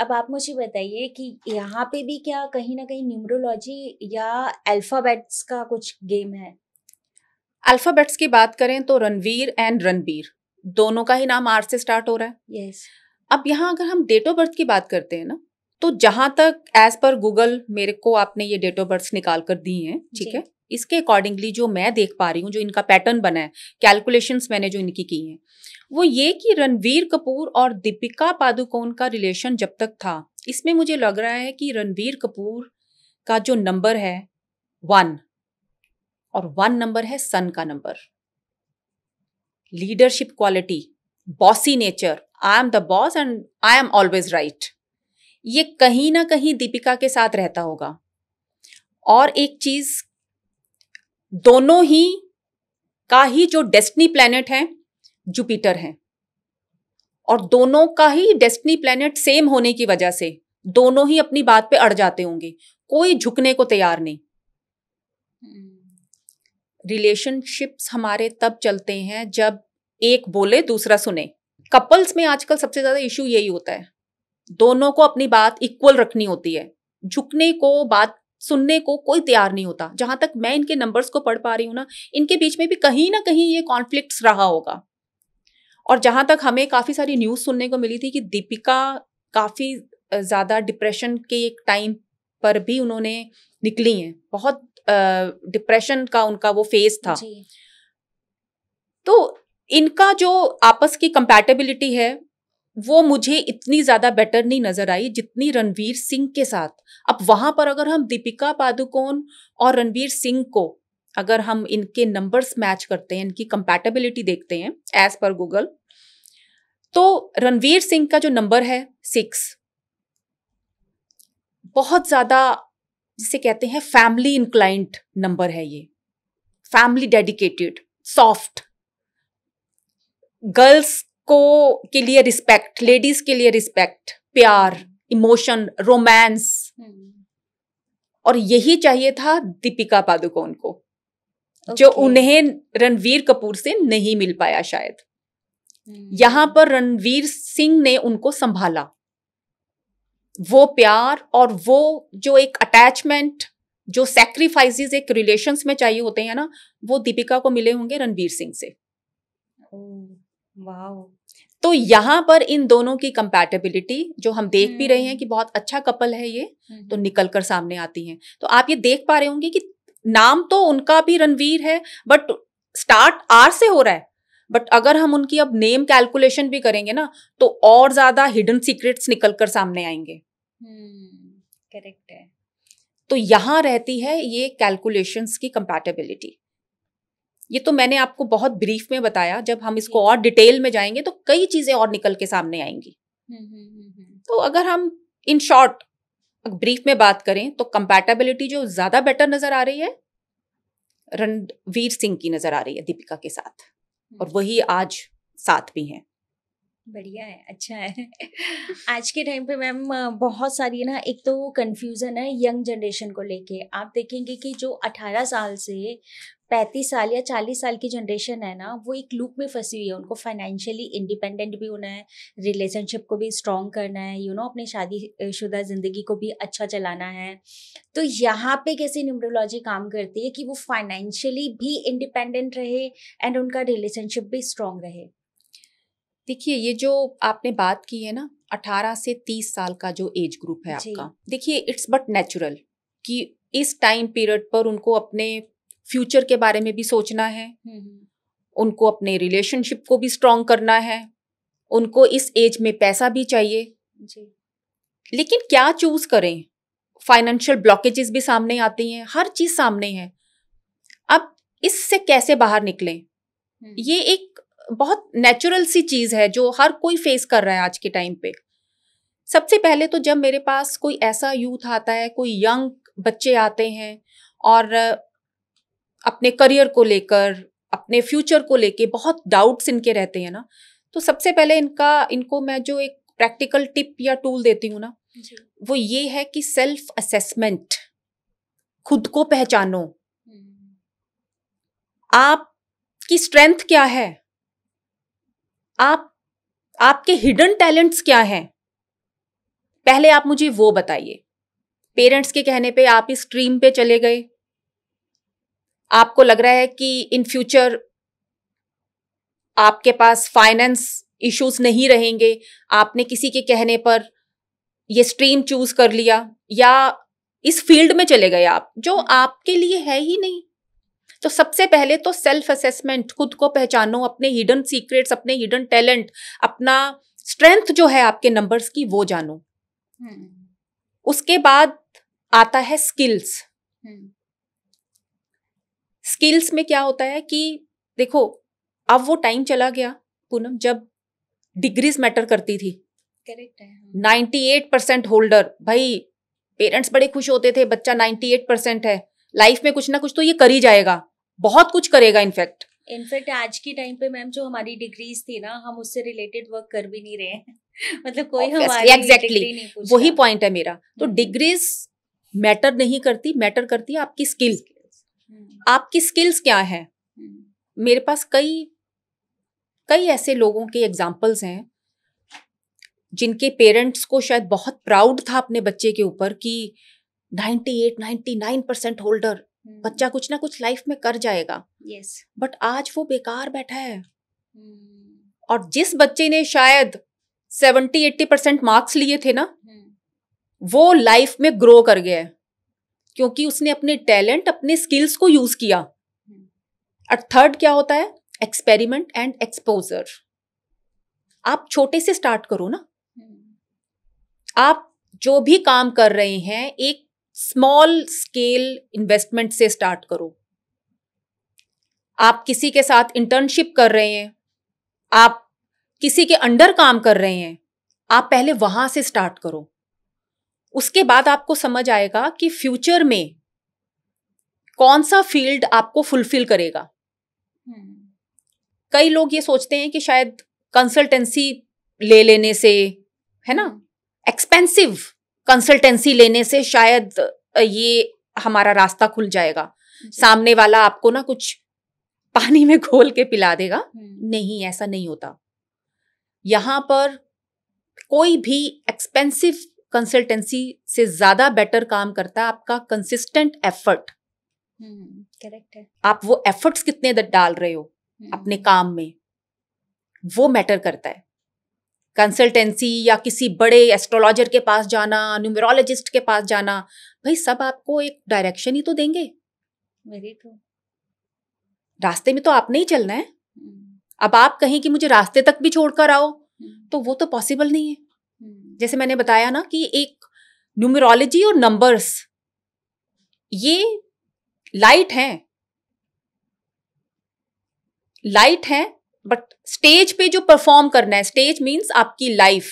अब आप मुझे बताइए कि यहाँ पे भी क्या कहीं ना कहीं न्यूमरोलॉजी या अल्फाबेट्स का कुछ गेम है? अल्फाबेट्स की बात करें तो रणवीर एंड रणबीर दोनों का ही नाम आर से स्टार्ट हो रहा है। यस। अब यहाँ अगर हम डेट ऑफ बर्थ की बात करते हैं ना, तो जहां तक एज पर गूगल मेरे को आपने ये डेट ऑफ बर्थ निकाल कर दी हैं, ठीक है, इसके अकॉर्डिंगली जो मैं देख पा रही हूँ, जो इनका पैटर्न बना है, कैलकुलेशंस मैंने जो इनकी की हैं, वो ये कि रणवीर कपूर और दीपिका पादुकोण का रिलेशन जब तक था, इसमें मुझे लग रहा है कि रणवीर कपूर का जो नंबर है 1, और 1 नंबर है सन का number. Leadership quality, bossy nature, I am the boss and I am always right, ये कहीं ना कहीं दीपिका के साथ रहता होगा। और एक चीज, दोनों ही का ही जो डेस्टिनी प्लैनेट है जुपिटर है, और दोनों का ही डेस्टिनी प्लैनेट सेम होने की वजह से दोनों ही अपनी बात पे अड़ जाते होंगे, कोई झुकने को तैयार नहीं। रिलेशनशिप्स हमारे तब चलते हैं जब एक बोले दूसरा सुने। कपल्स में आजकल सबसे ज्यादा इशू यही होता है, दोनों को अपनी बात इक्वल रखनी होती है, झुकने को बात सुनने को कोई तैयार नहीं होता। जहां तक मैं इनके नंबर्स को पढ़ पा रही हूँ ना, इनके बीच में भी कहीं ना कहीं ये कॉन्फ्लिक्ट्स रहा होगा। और जहां तक हमें काफी सारी न्यूज सुनने को मिली थी कि दीपिका काफी ज्यादा डिप्रेशन के एक टाइम पर भी उन्होंने निकली हैं, बहुत डिप्रेशन का उनका वो फेज था जी। तो इनका जो आपस की कंपैटिबिलिटी है वो मुझे इतनी ज्यादा बेटर नहीं नजर आई जितनी रणवीर सिंह के साथ। अब वहां पर अगर हम दीपिका पादुकोण और रणवीर सिंह को अगर हम इनके नंबर्स मैच करते हैं, इनकी कंपैटिबिलिटी देखते हैं एज पर गूगल, तो रणवीर सिंह का जो नंबर है 6, बहुत ज्यादा जिसे कहते हैं फैमिली इंक्लाइंड नंबर है ये, फैमिली डेडिकेटेड, सॉफ्ट, गर्ल्स को के लिए रिस्पेक्ट, लेडीज के लिए रिस्पेक्ट, प्यार, इमोशन, रोमांस, और यही चाहिए था दीपिका पादुकोण को, जो उन्हें रणवीर कपूर से नहीं मिल पाया शायद। यहां पर रणवीर सिंह ने उनको संभाला, वो प्यार और वो जो एक अटैचमेंट, जो सैक्रिफाइसेस एक रिलेशंस में चाहिए होते हैं ना, वो दीपिका को मिले होंगे रणवीर सिंह से। वाओ। तो यहाँ पर इन दोनों की कंपैटिबिलिटी जो हम देख भी रहे हैं कि बहुत अच्छा कपल है ये, तो निकल कर सामने आती हैं। तो आप ये देख पा रहे होंगे कि नाम तो उनका भी रणवीर है बट स्टार्ट आर से हो रहा है, बट अगर हम उनकी अब नेम कैलकुलेशन भी करेंगे ना तो और ज्यादा हिडन सीक्रेट्स निकल कर सामने आएंगे। करेक्ट है। तो यहाँ रहती है ये कैलकुलेशंस की कंपैटिबिलिटी। ये तो मैंने आपको बहुत ब्रीफ में बताया, जब हम इसको और डिटेल में जाएंगे तो कई चीजें और निकल के सामने आएंगी। तो अगर हम इन शॉर्ट ब्रीफ में बात करें तो कंपैटिबिलिटी जो ज्यादा बेटर नजर आ रही है रणवीर सिंह की नजर आ रही है दीपिका के साथ, और वही आज साथ भी हैं। बढ़िया है, अच्छा है। आज के टाइम पे मैम बहुत सारी ना, एक तो कंफ्यूजन है यंग जनरेशन को लेके। आप देखेंगे कि जो 18 साल से 35 साल या 40 साल की जनरेशन है ना, वो एक लूप में फंसी हुई है। उनको फाइनेंशियली इंडिपेंडेंट भी होना है, रिलेशनशिप को भी स्ट्रॉन्ग करना है, अपनी शादीशुदा ज़िंदगी को भी अच्छा चलाना है। तो यहाँ पे कैसे न्यूमरोलॉजी काम करती है कि वो फाइनेंशियली भी इंडिपेंडेंट रहे एंड उनका रिलेशनशिप भी स्ट्रॉन्ग रहे। देखिए, ये जो आपने बात की है ना 18 से 30 साल का जो एज ग्रुप है आपका, देखिए इट्स बट नेचुरल कि इस टाइम पीरियड पर उनको अपने फ्यूचर के बारे में भी सोचना है, उनको अपने रिलेशनशिप को भी स्ट्रॉन्ग करना है, उनको इस एज में पैसा भी चाहिए जी। लेकिन क्या चूज करें, फाइनेंशियल ब्लॉकेजेस भी सामने आती हैं, हर चीज सामने है। अब इससे कैसे बाहर निकलें, ये एक बहुत नेचुरल सी चीज है जो हर कोई फेस कर रहा है आज के टाइम पे। सबसे पहले तो जब मेरे पास कोई ऐसा यूथ आता है, कोई यंग बच्चे आते हैं और अपने करियर को लेकर, अपने फ्यूचर को लेके बहुत डाउट्स इनके रहते हैं ना, तो सबसे पहले इनको मैं जो एक प्रैक्टिकल टिप या टूल देती हूँ ना, वो ये है कि सेल्फ असेसमेंट, खुद को पहचानो। आपकी स्ट्रेंथ क्या है, आपके हिडन टैलेंट्स क्या हैं, पहले आप मुझे वो बताइए। पेरेंट्स के कहने पे आप इस स्ट्रीम पे चले गए, आपको लग रहा है कि इन फ्यूचर आपके पास फाइनेंस इश्यूज नहीं रहेंगे, आपने किसी के कहने पर ये स्ट्रीम चूज कर लिया, या इस फील्ड में चले गए आप जो आपके लिए है ही नहीं। तो सबसे पहले तो सेल्फ असेसमेंट, खुद को पहचानो, अपने हिडन सीक्रेट्स, अपने हिडन टैलेंट, अपना स्ट्रेंथ जो है आपके नंबर्स की, वो जानो। उसके बाद आता है स्किल्स। स्किल्स में क्या होता है कि देखो, अब वो टाइम चला गया पूनम जब डिग्रीज मैटर करती थी। करेक्ट है। 98% होल्डर, भाई पेरेंट्स बड़े खुश होते थे, बच्चा 98% है, लाइफ में कुछ ना कुछ तो ये कर ही जाएगा, बहुत कुछ करेगा। इनफैक्ट आज की टाइम पे मैम जो हमारी डिग्रीज थी ना, हम उससे रिलेटेड वर्क कर भी नहीं रहे हैं। मतलब कोई हमारी डिग्री नहीं पूछता। वही पॉइंट है मेरा। तो डिग्रीज मैटर नहीं करती, मैटर करती है आपकी स्किल। आपकी स्किल्स क्या है। मेरे पास कई ऐसे लोगों के एग्जाम्पल्स हैं जिनके पेरेंट्स को शायद बहुत प्राउड था अपने बच्चे के ऊपर कि 98-99% होल्डर, बच्चा कुछ ना कुछ लाइफ में कर जाएगा। यस। बट आज वो बेकार बैठा है। और जिस बच्चे ने शायद 70-80% मार्क्स लिए थे ना, वो लाइफ में ग्रो कर गया है, क्योंकि उसने अपने टैलेंट, अपने स्किल्स को यूज किया। और थर्ड क्या होता है? Experiment and exposure. आप छोटे से स्टार्ट करो ना। आप जो भी काम कर रहे हैं एक स्मॉल स्केल इन्वेस्टमेंट से स्टार्ट करो। आप किसी के साथ इंटर्नशिप कर रहे हैं, आप किसी के अंडर काम कर रहे हैं, आप पहले वहां से स्टार्ट करो। उसके बाद आपको समझ आएगा कि फ्यूचर में कौन सा फील्ड आपको फुलफिल करेगा। कई लोग ये सोचते हैं कि शायद कंसल्टेंसी ले लेने से, है ना, एक्सपेंसिव कंसल्टेंसी लेने से शायद ये हमारा रास्ता खुल जाएगा, सामने वाला आपको ना कुछ पानी में घोल के पिला देगा। नहीं, ऐसा नहीं होता। यहां पर कोई भी एक्सपेंसिव कंसल्टेंसी से ज्यादा बेटर काम करता है आपका कंसिस्टेंट एफर्ट। करेक्ट है। आप वो एफर्ट्स कितने डाल रहे हो अपने काम में, वो मैटर करता है। कंसल्टेंसी या किसी बड़े एस्ट्रोलॉजर के पास जाना, न्यूमरोलॉजिस्ट के पास जाना, भाई सब आपको एक डायरेक्शन ही तो देंगे। Very true. रास्ते में तो आपने ही चलना है। अब आप कहें कि मुझे रास्ते तक भी छोड़कर आओ, तो वो तो पॉसिबल नहीं है। जैसे मैंने बताया ना कि एक न्यूमरोलॉजी और नंबर्स ये लाइट हैं, बट स्टेज पे जो परफॉर्म करना है, स्टेज मीन्स आपकी लाइफ,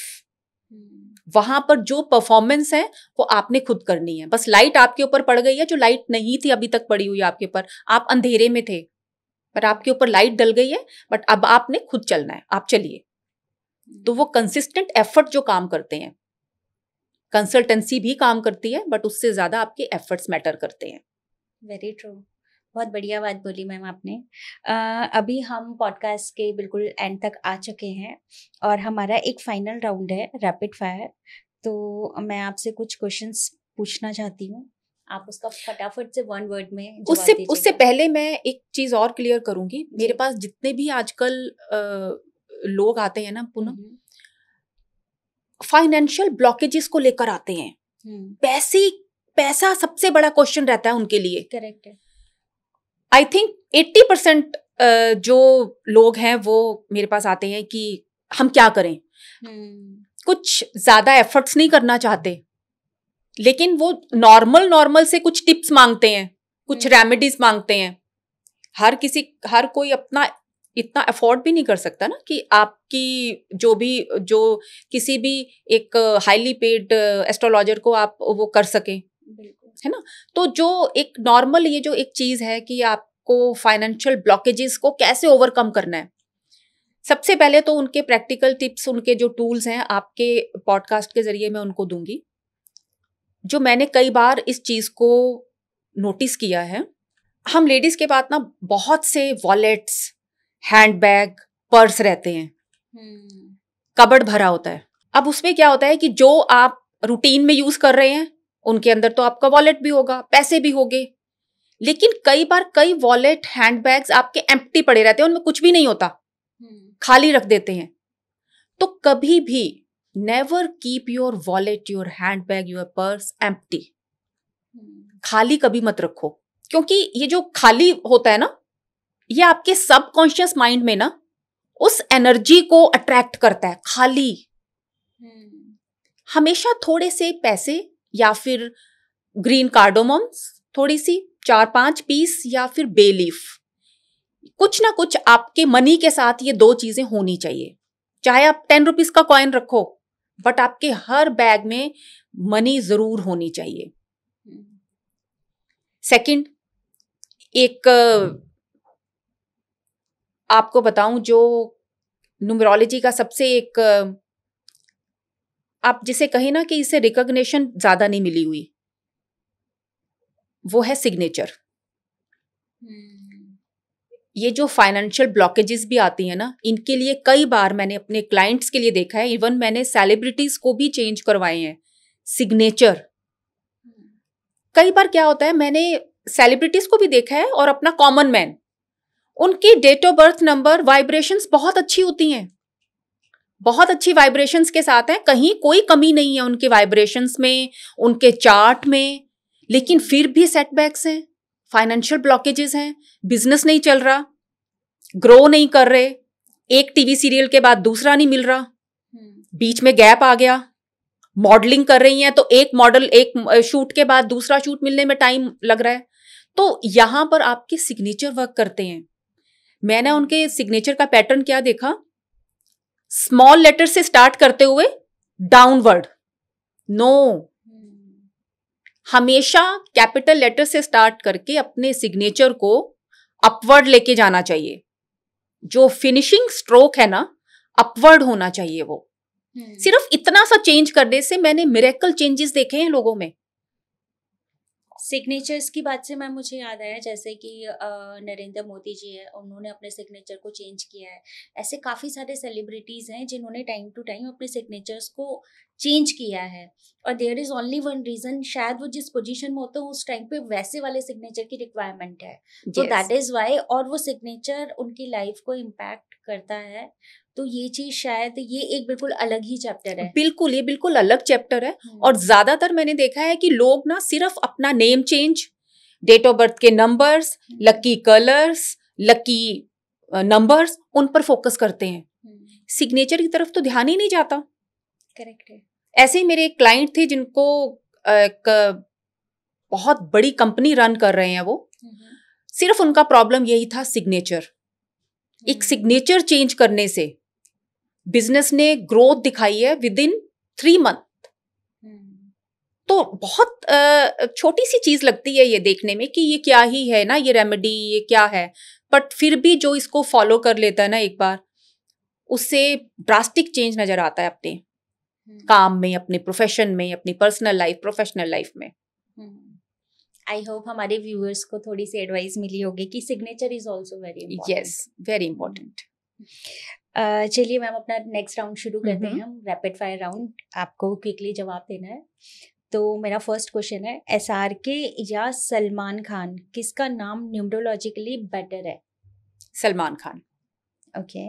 वहां पर जो परफॉर्मेंस है वो आपने खुद करनी है। बस लाइट आपके ऊपर पड़ गई है, जो लाइट नहीं थी अभी तक पड़ी हुई आपके ऊपर। आप अंधेरे में थे पर आपके ऊपर लाइट डल गई है, बट अब आपने खुद चलना है, आप चलिए। तो वो कंसिस्टेंट एफर्ट जो काम करते हैं, कंसल्टेंसी भी काम करती है, बट उससे ज्यादा आपके एफर्ट्स मैटर करते हैं। Very true. बहुत बढ़िया बात बोली मैम आपने। अभी हम पॉडकास्ट के बिल्कुल एंड तक आ चुके हैं और हमारा एक फाइनल राउंड है रैपिड फायर। तो मैं आपसे कुछ क्वेश्चंस पूछना चाहती हूँ, आप उसका फटाफट से 1 वर्ड में जवाब दीजिएगा। उससे पहले मैं एक चीज और क्लियर करूंगी। मेरे पास जितने भी आजकल लोग आते हैं ना पुनः, फाइनेंशियल ब्लॉकेजेस को लेकर आते हैं। पैसा सबसे बड़ा क्वेश्चन रहता है उनके लिए। करेक्ट है। आई थिंक 80% जो लोग हैं वो मेरे पास आते हैं कि हम क्या करें। कुछ ज्यादा एफर्ट्स नहीं करना चाहते, लेकिन वो नॉर्मल से कुछ टिप्स मांगते हैं, कुछ रेमेडीज मांगते हैं। हर कोई अपना इतना अफोर्ड भी नहीं कर सकता ना कि आपकी जो किसी भी एक हाईली पेड एस्ट्रोलॉजर को आप वो कर सकें, है ना। तो जो एक नॉर्मल ये जो एक चीज है कि आपको फाइनेंशियल ब्लॉकेजेस को कैसे ओवरकम करना है, सबसे पहले तो उनके प्रैक्टिकल टिप्स, उनके जो टूल्स हैं आपके पॉडकास्ट के जरिए मैं उनको दूंगी। जो मैंने कई बार इस चीज को नोटिस किया है, हम लेडीज के पास ना बहुत से वॉलेट्स, हैंडबैग, पर्स रहते हैं, कबर्ड भरा होता है। अब उसमें क्या होता है कि जो आप रूटीन में यूज कर रहे हैं उनके अंदर तो आपका वॉलेट भी होगा, पैसे भी होंगे, लेकिन कई बार कई वॉलेट, हैंडबैग्स आपके एम्प्टी पड़े रहते हैं, उनमें कुछ भी नहीं होता, खाली रख देते हैं। तो कभी भी never keep your wallet, your handbag, your purse empty. खाली कभी मत रखो, क्योंकि ये जो खाली होता है ना, ये आपके सबकॉन्शियस माइंड में ना उस एनर्जी को अट्रैक्ट करता है। खाली हमेशा थोड़े से पैसे या फिर ग्रीन कार्डोमम्स, थोड़ी सी 4-5 पीस, या फिर बे लीफ, कुछ ना कुछ आपके मनी के साथ ये 2 चीजें होनी चाहिए। चाहे आप 10 रुपीज का कॉइन रखो, बट आपके हर बैग में मनी जरूर होनी चाहिए। सेकंड, एक आपको बताऊं, जो न्यूमरोलॉजी का सबसे एक आप जिसे कहें ना कि इसे रिकॉग्निशन ज्यादा नहीं मिली हुई, वो है सिग्नेचर। ये जो फाइनेंशियल ब्लॉकेजेस भी आती है ना, इनके लिए कई बार मैंने अपने क्लाइंट्स के लिए देखा है, इवन मैंने सेलिब्रिटीज को भी चेंज करवाए हैं सिग्नेचर। कई बार क्या होता है, मैंने सेलिब्रिटीज को भी देखा है और अपना कॉमन मैन, उनकी date of birth number vibrations बहुत अच्छी होती हैं, बहुत अच्छी वाइब्रेशंस के साथ है, कहीं कोई कमी नहीं है उनके वाइब्रेशंस में, उनके चार्ट में, लेकिन फिर भी सेटबैक्स हैं, फाइनेंशियल ब्लॉकेजेस हैं, बिजनेस नहीं चल रहा, ग्रो नहीं कर रहे, एक टीवी सीरियल के बाद दूसरा नहीं मिल रहा, बीच में गैप आ गया, मॉडलिंग कर रही हैं तो एक मॉडल एक शूट के बाद दूसरा शूट मिलने में टाइम लग रहा है। तो यहां पर आपके सिग्नेचर वर्क करते हैं। मैंने उनके सिग्नेचर का पैटर्न क्या देखा, स्मॉल लेटर से स्टार्ट करते हुए डाउनवर्ड, नो, हमेशा कैपिटल लेटर से स्टार्ट करके अपने सिग्नेचर को अपवर्ड लेके जाना चाहिए। जो फिनिशिंग स्ट्रोक है ना, अपवर्ड होना चाहिए। वो सिर्फ इतना सा चेंज करने से मैंने मिरेकल चेंजेस देखे हैं लोगों में। सिग्नेचर्स की बात से मैम मुझे याद आया, जैसे कि नरेंद्र मोदी जी है, उन्होंने अपने सिग्नेचर को चेंज किया है। ऐसे काफ़ी सारे सेलिब्रिटीज़ हैं जिन्होंने टाइम टू टाइम अपने सिग्नेचर्स को चेंज किया है, और there is only one reason, शायद वो जिस पोजीशन में होते हैं उस टाइम पे वैसे वाले सिग्नेचर की रिक्वायरमेंट है, तो दैट इज़ वाई, और वो सिग्नेचर उनकी लाइफ को इम्पैक्ट करता है। तो ये चीज शायद ये एक बिल्कुल अलग ही चैप्टर है। बिल्कुल, ये बिल्कुल अलग चैप्टर है। और ज्यादातर मैंने देखा है कि लोग ना सिर्फ अपना name change, date of birth के numbers, lucky colours, lucky numbers, उन पर फोकस करते हैं। सिग्नेचर की तरफ तो ध्यान ही नहीं जाता। करेक्ट है। ऐसे ही मेरे एक क्लाइंट थे जिनको एक बहुत बड़ी कंपनी रन कर रहे हैं, वो सिर्फ उनका प्रॉब्लम यही था सिग्नेचर। एक सिग्नेचर चेंज करने से बिजनेस ने ग्रोथ दिखाई है विद इन 3 मंथ। तो बहुत छोटी सी चीज लगती है ये देखने में कि ये क्या ही है ना, ये रेमेडी, ये क्या है, बट फिर भी जो इसको फॉलो कर लेता है ना एक बार, उससे ड्रास्टिक चेंज नजर आता है अपने काम में, अपने प्रोफेशन में, अपनी पर्सनल लाइफ, प्रोफेशनल लाइफ में। आई होप हमारे व्यूअर्स को थोड़ी सी एडवाइस मिली होगी कि signature is also very important. Yes, very important. चलिए मैम, अपना नेक्स्ट राउंड शुरू करते हैं हम, रैपिड फायर राउंड। आपको क्विकली जवाब देना है। तो मेरा फर्स्ट क्वेश्चन है, SRK या सलमान खान, किसका नाम न्यूमरोलॉजिकली बेटर है? सलमान खान। ओके।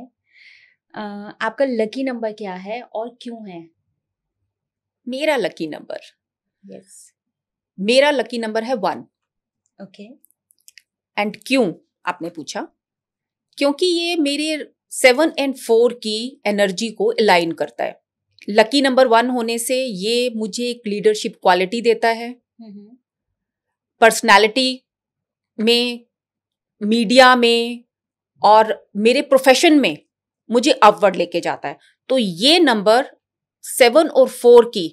आपका लकी नंबर क्या है और क्यों है? मेरा लकी नंबर, यस, मेरा लकी नंबर है 1। ओके। एंड क्यों आपने पूछा? क्योंकि ये मेरे 7 और 4 की एनर्जी को अलाइन करता है। लकी नंबर 1 होने से ये मुझे एक लीडरशिप क्वालिटी देता है, पर्सनालिटी में, मीडिया में और मेरे प्रोफेशन में मुझे अपवर्ड लेके जाता है। तो ये नंबर 7 और 4 की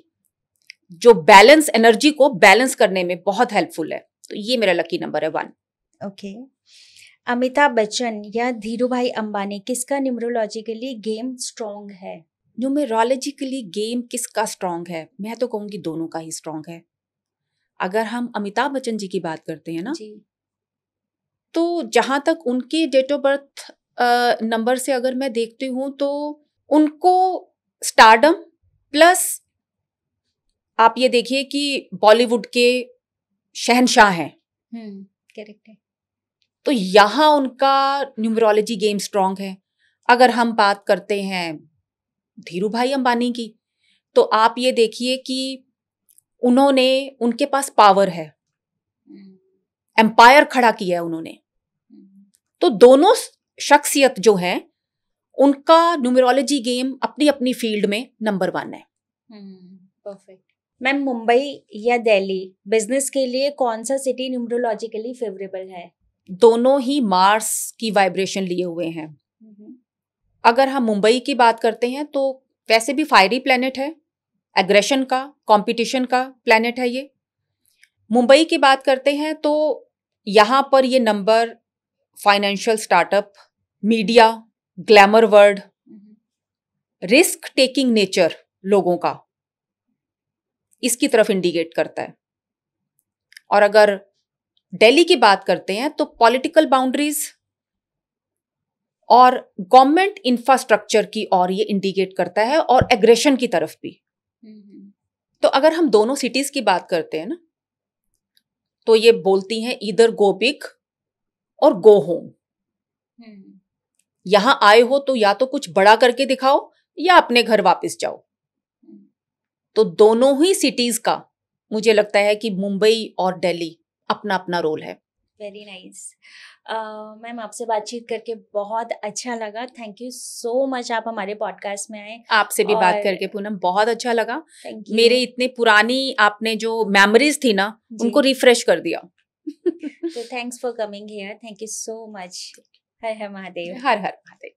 जो बैलेंस, एनर्जी को बैलेंस करने में बहुत हेल्पफुल है। तो ये मेरा लकी नंबर है 1। ओके। अमिताभ बच्चन या धीरू भाई अंबानी, किसका न्यूमरोलॉजिकली गेम स्ट्रॉन्ग है? न्यूमरोलॉजिकली गेम किसका स्ट्रॉन्ग है? मैं तो कहूँगी दोनों का ही स्ट्रॉन्ग है। अगर हम अमिताभ बच्चन जी की बात करते हैं ना जी, तो जहाँ तक उनके डेट ऑफ बर्थ नंबर से अगर मैं देखती हूँ तो उनको स्टारडम प्लस आप ये देखिए कि बॉलीवुड के शहनशाह हैं। करेक्ट है। तो यहाँ उनका न्यूमरोलॉजी गेम स्ट्रॉन्ग है। अगर हम बात करते हैं धीरू भाई अंबानी की, तो आप ये देखिए कि उनके पास पावर है, एम्पायर खड़ा किया है उन्होंने। तो दोनों शख्सियत जो है, उनका न्यूमरोलॉजी गेम अपनी अपनी फील्ड में नंबर 1 है। परफेक्ट। मैम, मुंबई या दिल्ली, बिजनेस के लिए कौन सा सिटी न्यूमरोलॉजिकली फेवरेबल है? दोनों ही मार्स की वाइब्रेशन लिए हुए हैं। अगर हम मुंबई की बात करते हैं तो वैसे भी फायरी प्लैनेट है, एग्रेशन का, कंपटीशन का प्लैनेट है ये। मुंबई की बात करते हैं तो यहाँ पर ये number financial startup, media, glamour word, risk taking nature लोगों का, इसकी तरफ इंडिकेट करता है। और अगर दिल्ली की बात करते हैं तो पॉलिटिकल बाउंड्रीज और गवर्नमेंट इंफ्रास्ट्रक्चर की ओर ये इंडिकेट करता है, और एग्रेशन की तरफ भी। तो अगर हम दोनों सिटीज की बात करते हैं ना, तो ये बोलती हैं ईदर गो बिग और गो होम। यहां आए हो तो या तो कुछ बड़ा करके दिखाओ या अपने घर वापस जाओ। तो दोनों ही सिटीज का मुझे लगता है कि मुंबई और दिल्ली अपना अपना रोल है। Very nice. मैम, आपसे बातचीत करके बहुत अच्छा लगा। थैंक यू सो मच, आप हमारे पॉडकास्ट में आए। आपसे भी बात करके पूनम बहुत अच्छा लगा। Thank you. मेरे इतने पुरानी आपने जो मेमोरीज थी ना, उनको रिफ्रेश कर दिया। तो thanks for coming here. Thank you so much. Her her Mahadev. Her her Mahadev.